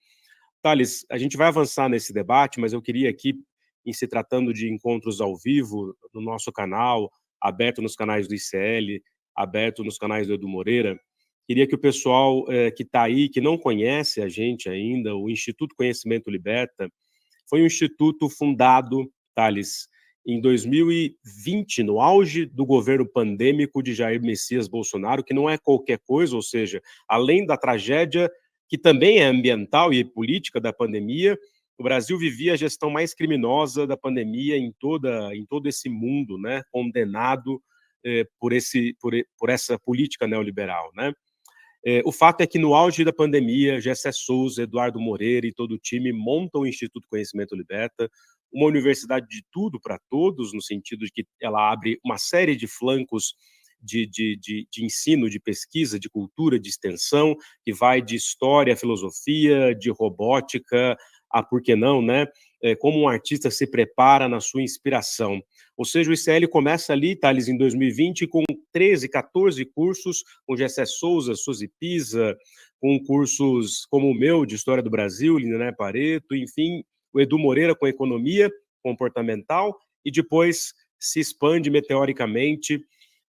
Thales, a gente vai avançar nesse debate, mas eu queria aqui, em se tratando de encontros ao vivo no nosso canal, aberto nos canais do ICL, aberto nos canais do Edu Moreira, queria que o pessoal que está aí, que não conhece a gente ainda, o Instituto Conhecimento Liberta, foi um instituto fundado, Thales, em 2020, no auge do governo pandêmico de Jair Messias Bolsonaro, que não é qualquer coisa, ou seja, além da tragédia que também é ambiental e política da pandemia, o Brasil vivia a gestão mais criminosa da pandemia em todo esse mundo, né, condenado por essa política neoliberal, né? O fato é que no auge da pandemia, Gessé Souza, Eduardo Moreira e todo o time montam o Instituto Conhecimento Liberta, uma universidade de tudo para todos, no sentido de que ela abre uma série de flancos de ensino, de pesquisa, de cultura, de extensão, que vai de história, filosofia, de robótica, a por que não, né? Como um artista se prepara na sua inspiração. Ou seja, o ICL começa ali, Thales, em 2020, com 13, 14 cursos, com Gessé Souza, Suzy Pisa, com cursos como o meu, de História do Brasil, Lindomar Pareto, enfim, o Edu Moreira com Economia Comportamental, e depois se expande meteoricamente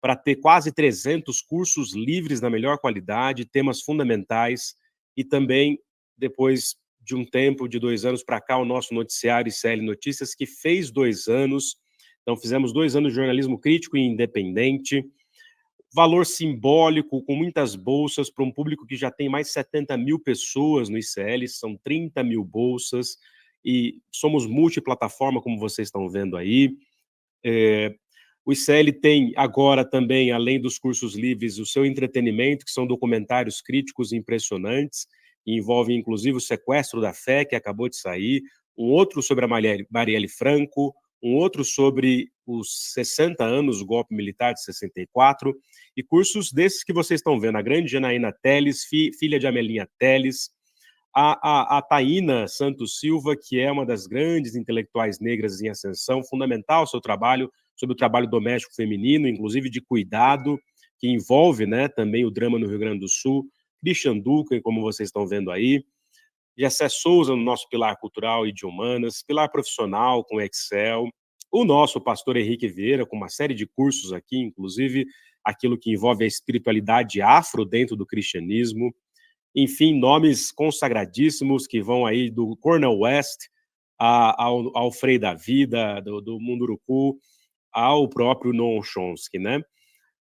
para ter quase 300 cursos livres na melhor qualidade, temas fundamentais, e também, depois de um tempo, de 2 anos para cá, o nosso noticiário ICL Notícias, que fez 2 anos. Então, fizemos 2 anos de jornalismo crítico e independente, valor simbólico, com muitas bolsas para um público que já tem mais 70 mil pessoas no ICL, são 30 mil bolsas, e somos multiplataforma, como vocês estão vendo aí. O ICL tem agora também, além dos cursos livres, o seu entretenimento, que são documentários críticos impressionantes, que envolvem inclusive o Sequestro da Fé, que acabou de sair, um outro sobre a Marielle Franco, um outro sobre os 60 anos do golpe militar de 64, e cursos desses que vocês estão vendo, a grande Janaína Teles, filha de Amelinha Teles, a Taína Santos Silva, que é uma das grandes intelectuais negras em ascensão, fundamental o seu trabalho sobre o trabalho doméstico feminino, inclusive de cuidado, que envolve, né, também o drama no Rio Grande do Sul, Christian Duque, como vocês estão vendo aí, Gessé Souza no nosso pilar cultural e de humanas, pilar profissional com Excel, o nosso pastor Henrique Vieira, com uma série de cursos aqui, inclusive aquilo que envolve a espiritualidade afro dentro do cristianismo, enfim, nomes consagradíssimos que vão aí do Cornel West ao Frei Davi, do Munduruku, ao próprio Noam Chomsky, né?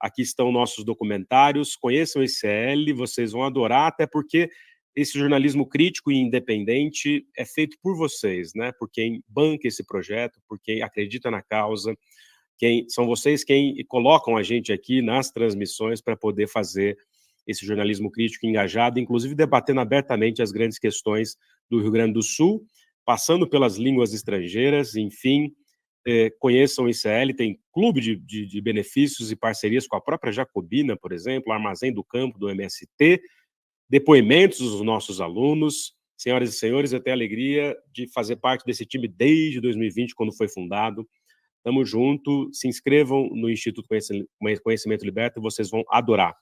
Aqui estão nossos documentários, conheçam esse ICL, vocês vão adorar, até porque esse jornalismo crítico e independente é feito por vocês, né? Por quem banca esse projeto, por quem acredita na causa, são vocês quem colocam a gente aqui nas transmissões para poder fazer esse jornalismo crítico engajado, inclusive debatendo abertamente as grandes questões do Rio Grande do Sul, passando pelas línguas estrangeiras, enfim, conheçam o ICL, tem clube de benefícios e parcerias com a própria Jacobina, por exemplo, Armazém do Campo, do MST, depoimentos dos nossos alunos. Senhoras e senhores, eu tenho a alegria de fazer parte desse time desde 2020, quando foi fundado. Tamo junto, se inscrevam no Instituto Conhecimento Liberta, vocês vão adorar.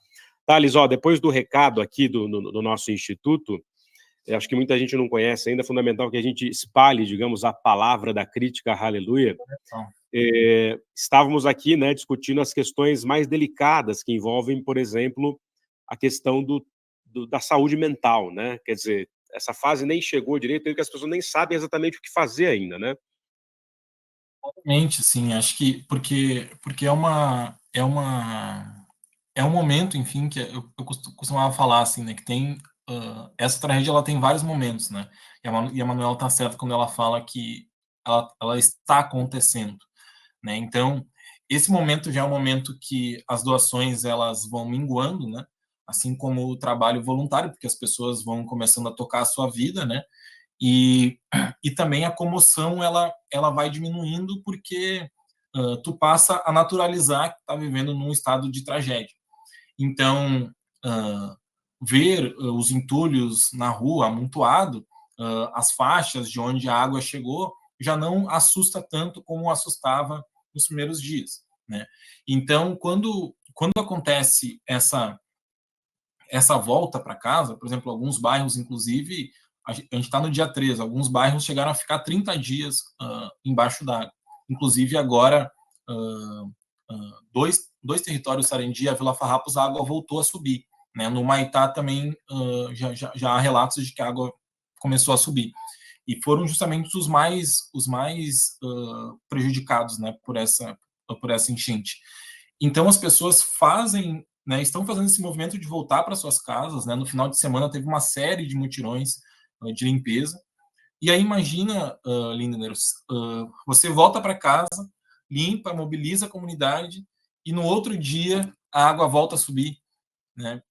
Thales, depois do recado aqui do nosso instituto, eu acho que muita gente não conhece ainda, é fundamental que a gente espalhe, digamos, a palavra da crítica, aleluia. Estávamos aqui, né, discutindo as questões mais delicadas que envolvem, por exemplo, a questão da saúde mental, né? Quer dizer, essa fase nem chegou direito, porque as pessoas nem sabem exatamente o que fazer ainda, né? Exatamente, sim, acho que porque é um momento, enfim, que eu costumava falar assim, né, que tem essa tragédia, ela tem vários momentos, né? E a Manuela tá certa quando ela fala que ela está acontecendo, né? Então, esse momento já é um momento que as doações elas vão minguando, né? Assim como o trabalho voluntário, porque as pessoas vão começando a tocar a sua vida, né? E também a comoção ela vai diminuindo porque tu passa a naturalizar que está vivendo num estado de tragédia. Então, ver os entulhos na rua amontoado, as faixas de onde a água chegou, já não assusta tanto como assustava nos primeiros dias, né? Então, quando acontece essa volta para casa, por exemplo, alguns bairros, inclusive, a gente está no dia 13, alguns bairros chegaram a ficar 30 dias embaixo d'água. Inclusive, agora, dois territórios, Sarandi e a Vila Farrapos, a água voltou a subir. Né? No Maitá também já há relatos de que a água começou a subir. E foram justamente os mais prejudicados, né, por essa enchente. Então, as pessoas fazem, né, estão fazendo esse movimento de voltar para suas casas, né? No final de semana teve uma série de mutirões de limpeza. E aí imagina, Lindner, você volta para casa, limpa, mobiliza a comunidade e no outro dia a água volta a subir, né?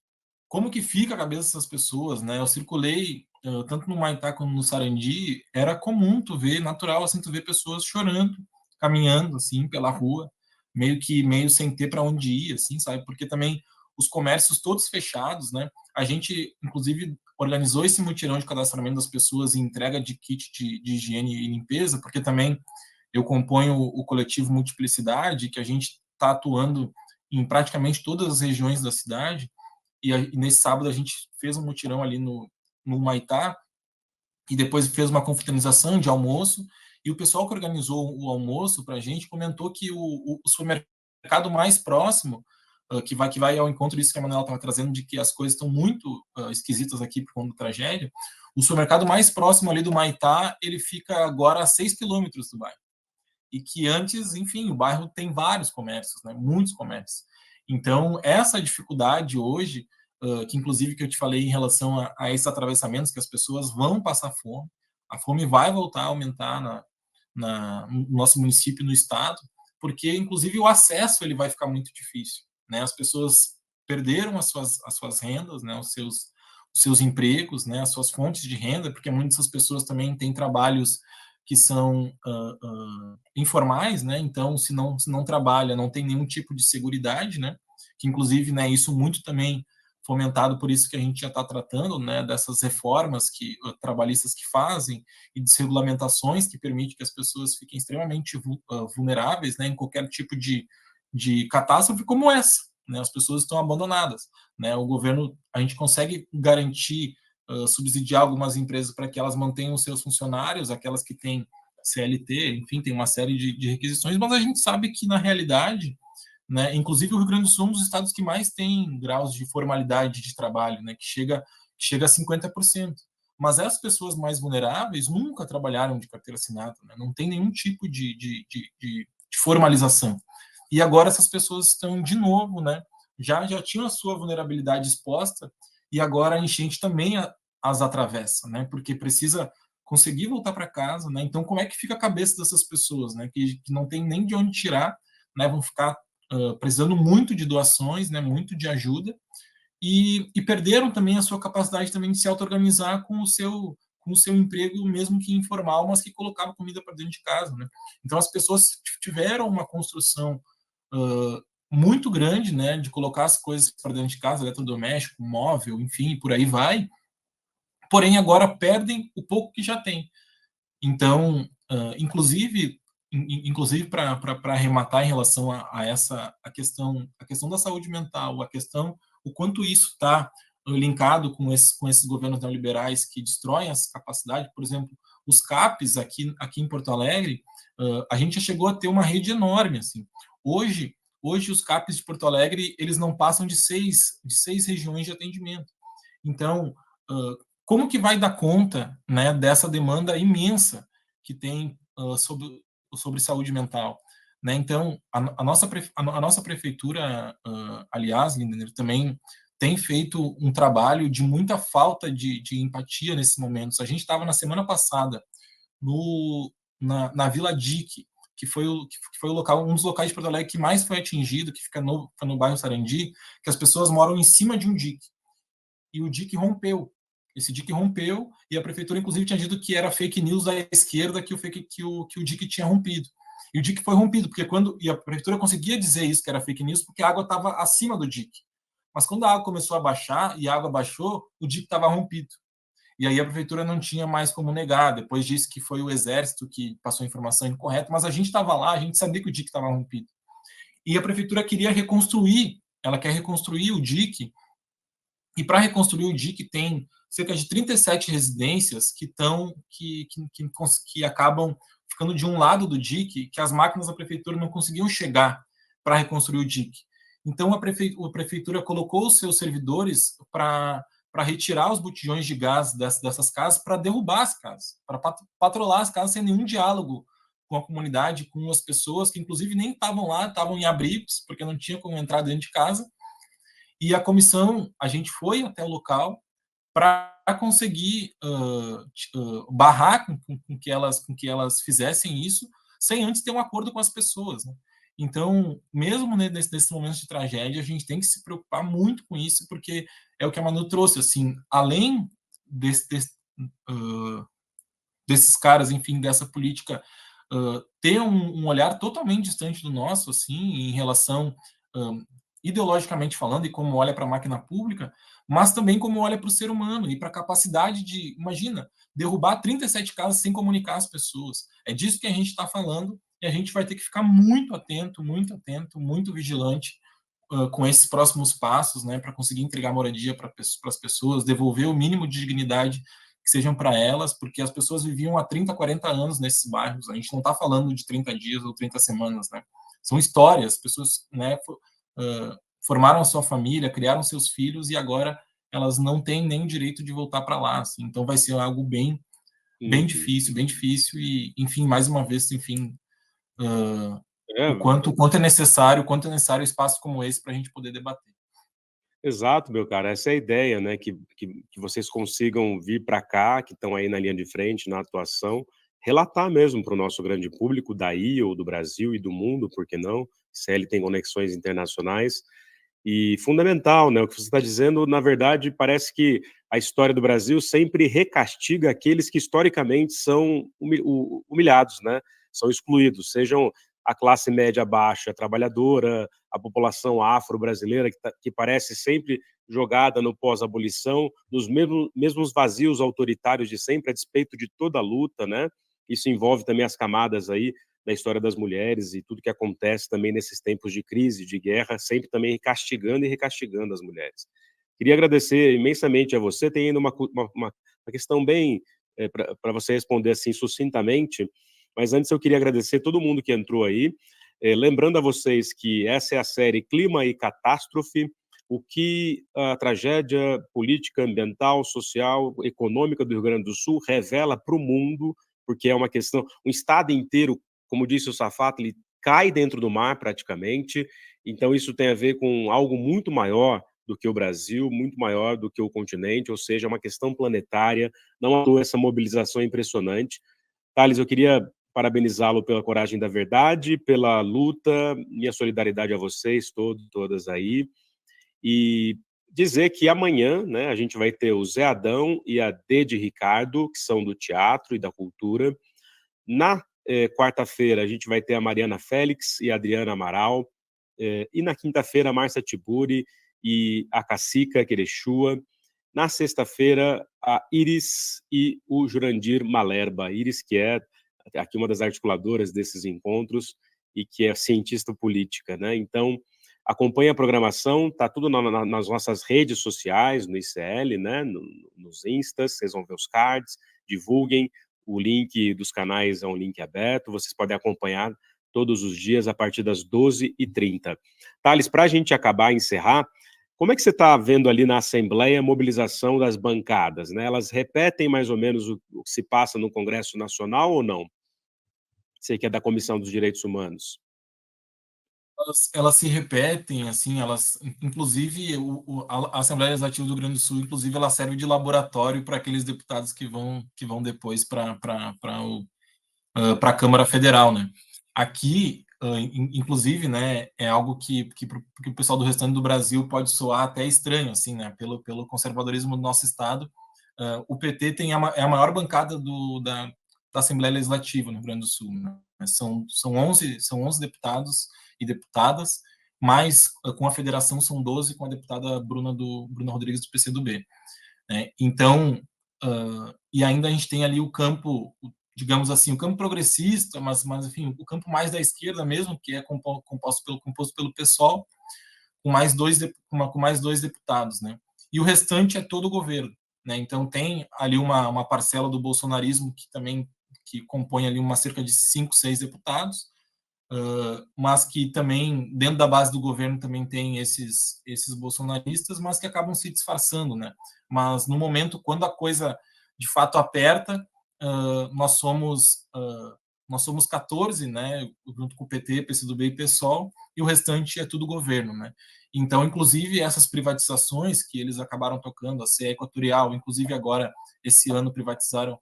Como que fica a cabeça dessas pessoas, né? Eu circulei tanto no Maitá como no Sarandi, era comum tu ver, natural assim, tu ver pessoas chorando, caminhando assim pela rua, meio sem ter para onde ir, assim, sabe? Porque também os comércios todos fechados, né? A gente inclusive organizou esse mutirão de cadastramento das pessoas e entrega de kit de higiene e limpeza, porque também eu componho o coletivo Multiplicidade, que a gente está atuando em praticamente todas as regiões da cidade. E nesse sábado a gente fez um mutirão ali no Maitá e depois fez uma confraternização de almoço. E o pessoal que organizou o almoço para a gente comentou que o supermercado mais próximo, que vai ao encontro disso que a Manuela estava trazendo, de que as coisas estão muito esquisitas aqui por conta da tragédia, o supermercado mais próximo ali do Maitá, ele fica agora a 6 quilômetros do bairro. E que antes, enfim, o bairro tem vários comércios, né? Muitos comércios. Então, essa dificuldade hoje, que inclusive que eu te falei em relação a esses atravessamentos, que as pessoas vão passar fome, a fome vai voltar a aumentar no nosso município, no estado, porque inclusive o acesso ele vai ficar muito difícil, né? As pessoas perderam as suas rendas, né? Os seus empregos, né? As suas fontes de renda, porque muitas dessas pessoas também têm trabalhos que são informais, né? Então, se não trabalha, não tem nenhum tipo de seguridade, né? Que inclusive, né? Isso muito também fomentado por isso que a gente já está tratando, né? Dessas reformas que trabalhistas que fazem e desregulamentações que permitem que as pessoas fiquem extremamente vulneráveis, né? Em qualquer tipo de catástrofe como essa, né? As pessoas estão abandonadas, né? O governo, a gente consegue garantir subsidiar algumas empresas para que elas mantenham os seus funcionários, aquelas que têm CLT, enfim, tem uma série de requisições, mas a gente sabe que, na realidade, né, inclusive o Rio Grande do Sul é um dos estados que mais tem graus de formalidade de trabalho, né, que chega a 50%. Mas essas pessoas mais vulneráveis nunca trabalharam de carteira assinada, né, não tem nenhum tipo de formalização. E agora essas pessoas estão, de novo, né, já tinham a sua vulnerabilidade exposta, e agora a enchente também as atravessa, né? Porque precisa conseguir voltar para casa, né? Então, como é que fica a cabeça dessas pessoas, né? Que não tem nem de onde tirar, né? Vão ficar precisando muito de doações, né? Muito de ajuda e perderam também a sua capacidade também de se auto-organizar com o seu emprego, mesmo que informal, mas que colocava comida para dentro de casa, né? Então, as pessoas tiveram uma construção muito grande, né, de colocar as coisas para dentro de casa, eletrodoméstico, móvel, enfim, por aí vai, porém agora perdem o pouco que já tem. Então, inclusive para arrematar em relação a essa a questão da saúde mental, a questão o quanto isso está linkado com esses governos neoliberais que destroem essa capacidade, por exemplo, os CAPs aqui em Porto Alegre, a gente já chegou a ter uma rede enorme, assim. Hoje os CAPs de Porto Alegre, eles não passam de seis regiões de atendimento. Então, como que vai dar conta, né, dessa demanda imensa que tem sobre saúde mental? Né? Então, a nossa prefeitura, aliás, Lindner, também tem feito um trabalho de muita falta de empatia nesses momentos. A gente estava na semana passada na Vila Dique, que foi o local, um dos locais de Porto Alegre que mais foi atingido, que fica no bairro Sarandi, que as pessoas moram em cima de um dique. E o dique rompeu. Esse dique rompeu e a prefeitura, inclusive, tinha dito que era fake news da esquerda que o dique tinha rompido. E o dique foi rompido, porque e a prefeitura conseguia dizer isso, que era fake news, porque a água estava acima do dique. Mas quando a água começou a baixar e a água baixou, o dique estava rompido. E aí a prefeitura não tinha mais como negar. Depois disse que foi o exército que passou a informação incorreta, mas a gente estava lá, a gente sabia que o dique estava rompido. E a prefeitura queria reconstruir, ela quer reconstruir o dique, e para reconstruir o dique tem cerca de 37 residências que acabam ficando de um lado do dique, que as máquinas da prefeitura não conseguiam chegar para reconstruir o dique. Então a prefeitura colocou os seus servidores para retirar os botijões de gás dessas casas, para derrubar as casas, para patrolar as casas sem nenhum diálogo com a comunidade, com as pessoas que inclusive nem estavam lá, estavam em abrigos, porque não tinha como entrar dentro de casa. E a comissão, a gente foi até o local para conseguir barrar com que elas fizessem isso, sem antes ter um acordo com as pessoas. Né? Então, mesmo nesses momentos de tragédia, a gente tem que se preocupar muito com isso, porque é o que a Manu trouxe, assim, além desses caras, enfim, dessa política ter um olhar totalmente distante do nosso, assim, em relação ideologicamente falando, e como olha para a máquina pública, mas também como olha para o ser humano e para a capacidade de, imagina, derrubar 37 casas sem comunicar as pessoas. É disso que a gente está falando e a gente vai ter que ficar muito atento, muito vigilante com esses próximos passos, né, para conseguir entregar moradia para as pessoas, devolver o mínimo de dignidade que sejam para elas, porque as pessoas viviam há 30, 40 anos nesses bairros. A gente não está falando de 30 dias ou 30 semanas, né? São histórias, pessoas, né, formaram a sua família, criaram seus filhos e agora elas não têm nem o direito de voltar para lá. Assim. Então vai ser algo bem difícil e, enfim, mais uma vez, enfim, o quanto é necessário espaço como esse para a gente poder debater. Exato, meu cara, essa é a ideia, né, que vocês consigam vir para cá, que estão aí na linha de frente, na atuação, relatar mesmo para o nosso grande público daí, ou do Brasil e do mundo, por que não? CL tem conexões internacionais, e fundamental, né, o que você está dizendo, na verdade, parece que a história do Brasil sempre recastiga aqueles que historicamente são humilhados, né, são excluídos, sejam a classe média baixa, trabalhadora, a população afro-brasileira, que parece sempre jogada no pós-abolição, nos mesmos vazios autoritários de sempre, a despeito de toda a luta, né? Isso envolve também as camadas aí da história das mulheres e tudo que acontece também nesses tempos de crise, de guerra, sempre também castigando e recastigando as mulheres. Queria agradecer imensamente a você, tem ainda uma questão bem para você responder assim sucintamente, mas antes eu queria agradecer todo mundo que entrou aí, lembrando a vocês que essa é a série Clima e Catástrofe, o que a tragédia política, ambiental, social, econômica do Rio Grande do Sul revela para o mundo, porque é uma questão, um estado inteiro, como disse o Safato, ele cai dentro do mar praticamente, então isso tem a ver com algo muito maior do que o Brasil, muito maior do que o continente, ou seja, uma questão planetária, não há essa mobilização impressionante. Thales, eu queria parabenizá-lo pela coragem da verdade, pela luta, minha solidariedade a vocês, todas aí, e dizer que amanhã, né, a gente vai ter o Zé Adão e a D de Ricardo, que são do teatro e da cultura. Na quarta-feira, a gente vai ter a Mariana Félix e a Adriana Amaral. E na quinta-feira, Márcia Tiburi e a Cacica Querechua. Na sexta-feira, a Iris e o Jurandir Malerba. Iris, que é aqui uma das articuladoras desses encontros e que é cientista política, né? Então, acompanhe a programação, tá tudo nas nossas redes sociais, no ICL, né? Nos Instas, vocês vão ver os cards, divulguem. O link dos canais é um link aberto, vocês podem acompanhar todos os dias a partir das 12h30. Thales, para a gente acabar e encerrar, como é que você está vendo ali na Assembleia a mobilização das bancadas, né? Elas repetem mais ou menos o que se passa no Congresso Nacional ou não? Você que é da Comissão dos Direitos Humanos. Elas se repetem, assim, elas, inclusive, a Assembleia Legislativa do Rio Grande do Sul, inclusive, ela serve de laboratório para aqueles deputados que vão depois para a Câmara Federal, né? Aqui, inclusive, né, é algo que o pessoal do restante do Brasil pode soar até estranho, assim, né? Pelo conservadorismo do nosso estado, o PT tem é a maior bancada da Assembleia Legislativa no Rio Grande do Sul, né? São 11 deputados e deputadas, mas com a federação são 12, com a deputada Bruna Rodrigues do PCdoB. Né? Então, e ainda a gente tem ali o campo, digamos assim, o campo progressista, mas enfim, o campo mais da esquerda mesmo, que é composto pelo PSOL, com mais dois deputados, né? E o restante é todo o governo, né? Então tem ali uma parcela do bolsonarismo que compõe ali cerca de 5, 6 deputados, mas que também, dentro da base do governo, também tem esses bolsonaristas, mas que acabam se disfarçando, né? Mas no momento, quando a coisa de fato aperta, nós somos 14, né? Junto com o PT, PCdoB e PSOL, e o restante é tudo governo, né? Então, inclusive, essas privatizações que eles acabaram tocando, a CE Equatorial, inclusive agora, esse ano, privatizaram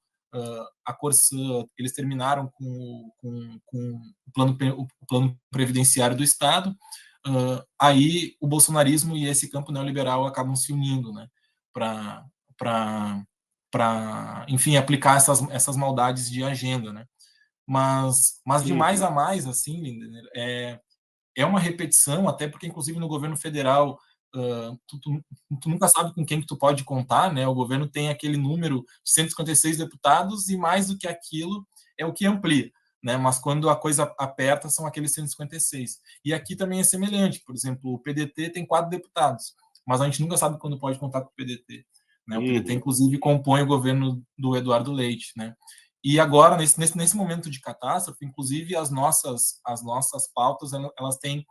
a Corsã, eles terminaram com o plano previdenciário do Estado, aí o bolsonarismo e esse campo neoliberal acabam se unindo, né, para enfim, aplicar essas maldades de agenda, né. Mas de mais a mais, assim, Lindner, é uma repetição, até porque, inclusive, no governo federal, tu nunca sabe com quem que tu pode contar, né? O governo tem aquele número de 156 deputados e mais do que aquilo é o que amplia, né? Mas quando a coisa aperta, são aqueles 156. E aqui também é semelhante, por exemplo, o PDT tem 4 deputados, mas a gente nunca sabe quando pode contar com o PDT, né? O PDT, inclusive, compõe o governo do Eduardo Leite, né? E agora, nesse momento de catástrofe, inclusive, as nossas pautas, elas têm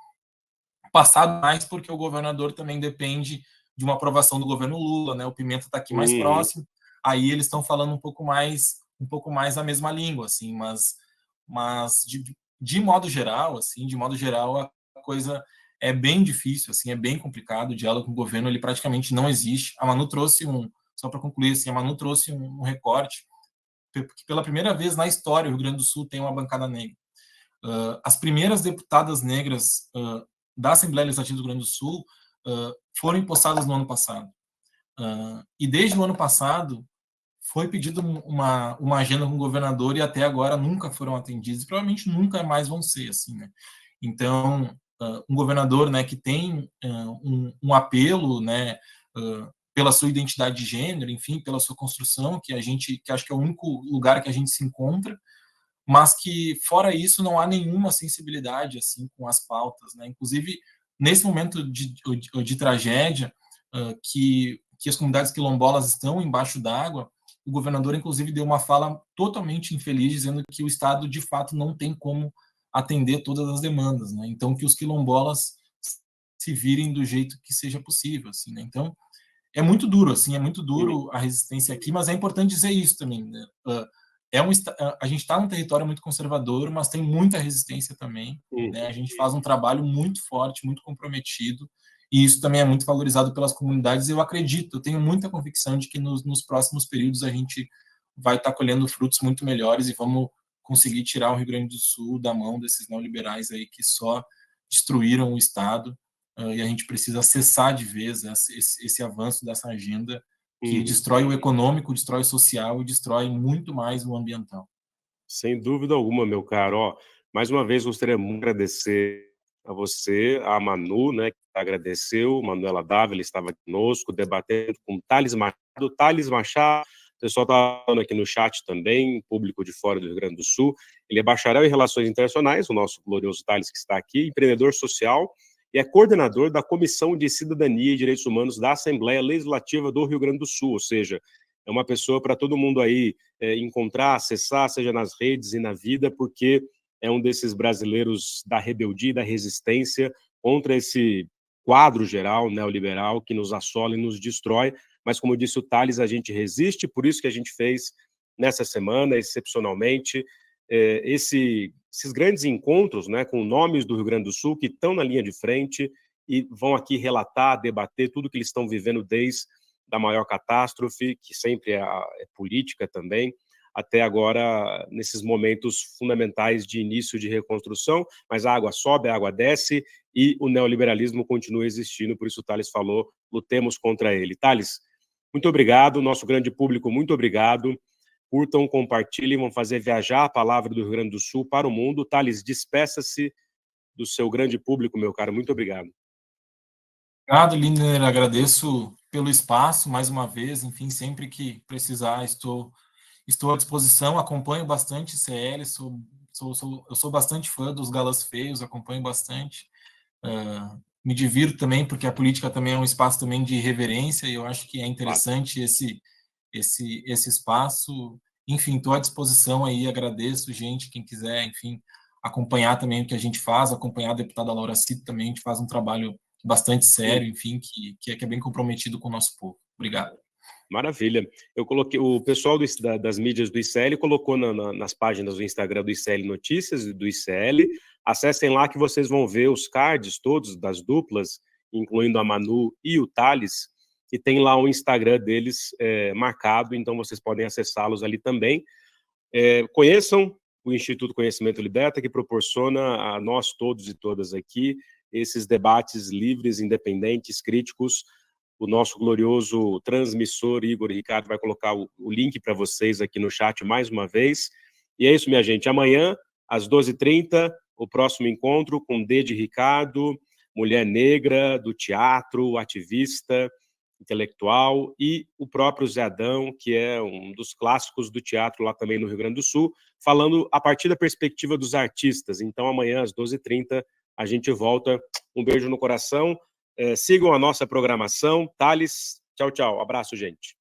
passado mais porque o governador também depende de uma aprovação do governo Lula, né? O Pimenta está aqui mais próximo, aí eles estão falando um pouco mais a mesma língua, assim, mas de modo geral, assim, a coisa é bem difícil, assim, é bem complicado. O diálogo com o governo, ele praticamente não existe. A Manu trouxe só para concluir, assim, a Manu trouxe um recorte, porque pela primeira vez na história o Rio Grande do Sul tem uma bancada negra. As primeiras deputadas negras da Assembleia Legislativa do Rio Grande do Sul foram empossadas no ano passado. E desde o ano passado foi pedido uma agenda com o governador e até agora nunca foram atendidos e provavelmente nunca mais vão ser, assim, né? Então, um governador, né, que tem um apelo, né, pela sua identidade de gênero, enfim, pela sua construção, que acho que é o único lugar que a gente se encontra, mas que, fora isso, não há nenhuma sensibilidade, assim, com as pautas, né? Inclusive, nesse momento de tragédia, que as comunidades quilombolas estão embaixo d'água, o governador, inclusive, deu uma fala totalmente infeliz, dizendo que o Estado, de fato, não tem como atender todas as demandas, né? Então, que os quilombolas se virem do jeito que seja possível, assim, né? Então, é muito duro, assim, é muito duro a resistência aqui, mas é importante dizer isso também, né? A gente está num território muito conservador, mas tem muita resistência também, né? A gente faz um trabalho muito forte, muito comprometido, e isso também é muito valorizado pelas comunidades. Eu acredito, eu tenho muita convicção de que nos próximos períodos a gente vai estar colhendo frutos muito melhores e vamos conseguir tirar o Rio Grande do Sul da mão desses neoliberais aí que só destruíram o Estado, e a gente precisa cessar de vez esse avanço dessa agenda que destrói o econômico, destrói o social e destrói muito mais o ambiental. Sem dúvida alguma, meu caro. Mais uma vez, gostaria muito de agradecer a você, a Manu, né, que agradeceu, Manuela Dávila estava conosco, debatendo com Thales Machado. Thales Machado, o pessoal está falando aqui no chat também, público de fora do Rio Grande do Sul, ele é bacharel em Relações Internacionais, o nosso glorioso Thales que está aqui, empreendedor social, e é coordenador da Comissão de Cidadania e Direitos Humanos da Assembleia Legislativa do Rio Grande do Sul, ou seja, é uma pessoa para todo mundo aí encontrar, acessar, seja nas redes e na vida, porque é um desses brasileiros da rebeldia e da resistência contra esse quadro geral neoliberal que nos assola e nos destrói, mas como disse o Thales, a gente resiste, por isso que a gente fez nessa semana, excepcionalmente, esses grandes encontros, né, com nomes do Rio Grande do Sul que estão na linha de frente e vão aqui relatar, debater tudo que eles estão vivendo desde da maior catástrofe, que sempre é política também, até agora, nesses momentos fundamentais de início de reconstrução, mas a água sobe, a água desce, e o neoliberalismo continua existindo, por isso o Thales falou, lutemos contra ele. Thales, muito obrigado, nosso grande público, muito obrigado, curtam, compartilhem, vão fazer viajar a palavra do Rio Grande do Sul para o mundo. Thales, despeça-se do seu grande público, meu caro, muito obrigado. Obrigado, Lindner, agradeço pelo espaço, mais uma vez, enfim, sempre que precisar, estou à disposição, acompanho bastante CL, eu sou bastante fã dos Galas Feios, acompanho bastante, me divirto também, porque a política também é um espaço também de reverência, e eu acho que é interessante esse espaço, enfim, estou à disposição aí, agradeço, gente, quem quiser, enfim, acompanhar também o que a gente faz, acompanhar a deputada Laura Cito também, a gente faz um trabalho bastante sério, enfim, que é bem comprometido com o nosso povo. Obrigado. Maravilha. Eu coloquei, o pessoal das mídias do ICL colocou nas páginas do Instagram do ICL Notícias e do ICL. Acessem lá que vocês vão ver os cards todos das duplas, incluindo a Manu e o Thales, e tem lá o Instagram deles marcado, então vocês podem acessá-los ali também. Conheçam o Instituto Conhecimento Liberta, que proporciona a nós todos e todas aqui esses debates livres, independentes, críticos. O nosso glorioso transmissor, Igor Ricardo, vai colocar o link para vocês aqui no chat mais uma vez. E é isso, minha gente. Amanhã, às 12h30, o próximo encontro com D de Ricardo, mulher negra do teatro, ativista, intelectual, e o próprio Zé Adão, que é um dos clássicos do teatro lá também no Rio Grande do Sul, falando a partir da perspectiva dos artistas. Então, amanhã, às 12h30, a gente volta. Um beijo no coração. Sigam a nossa programação. Thales, tchau, tchau. Abraço, gente.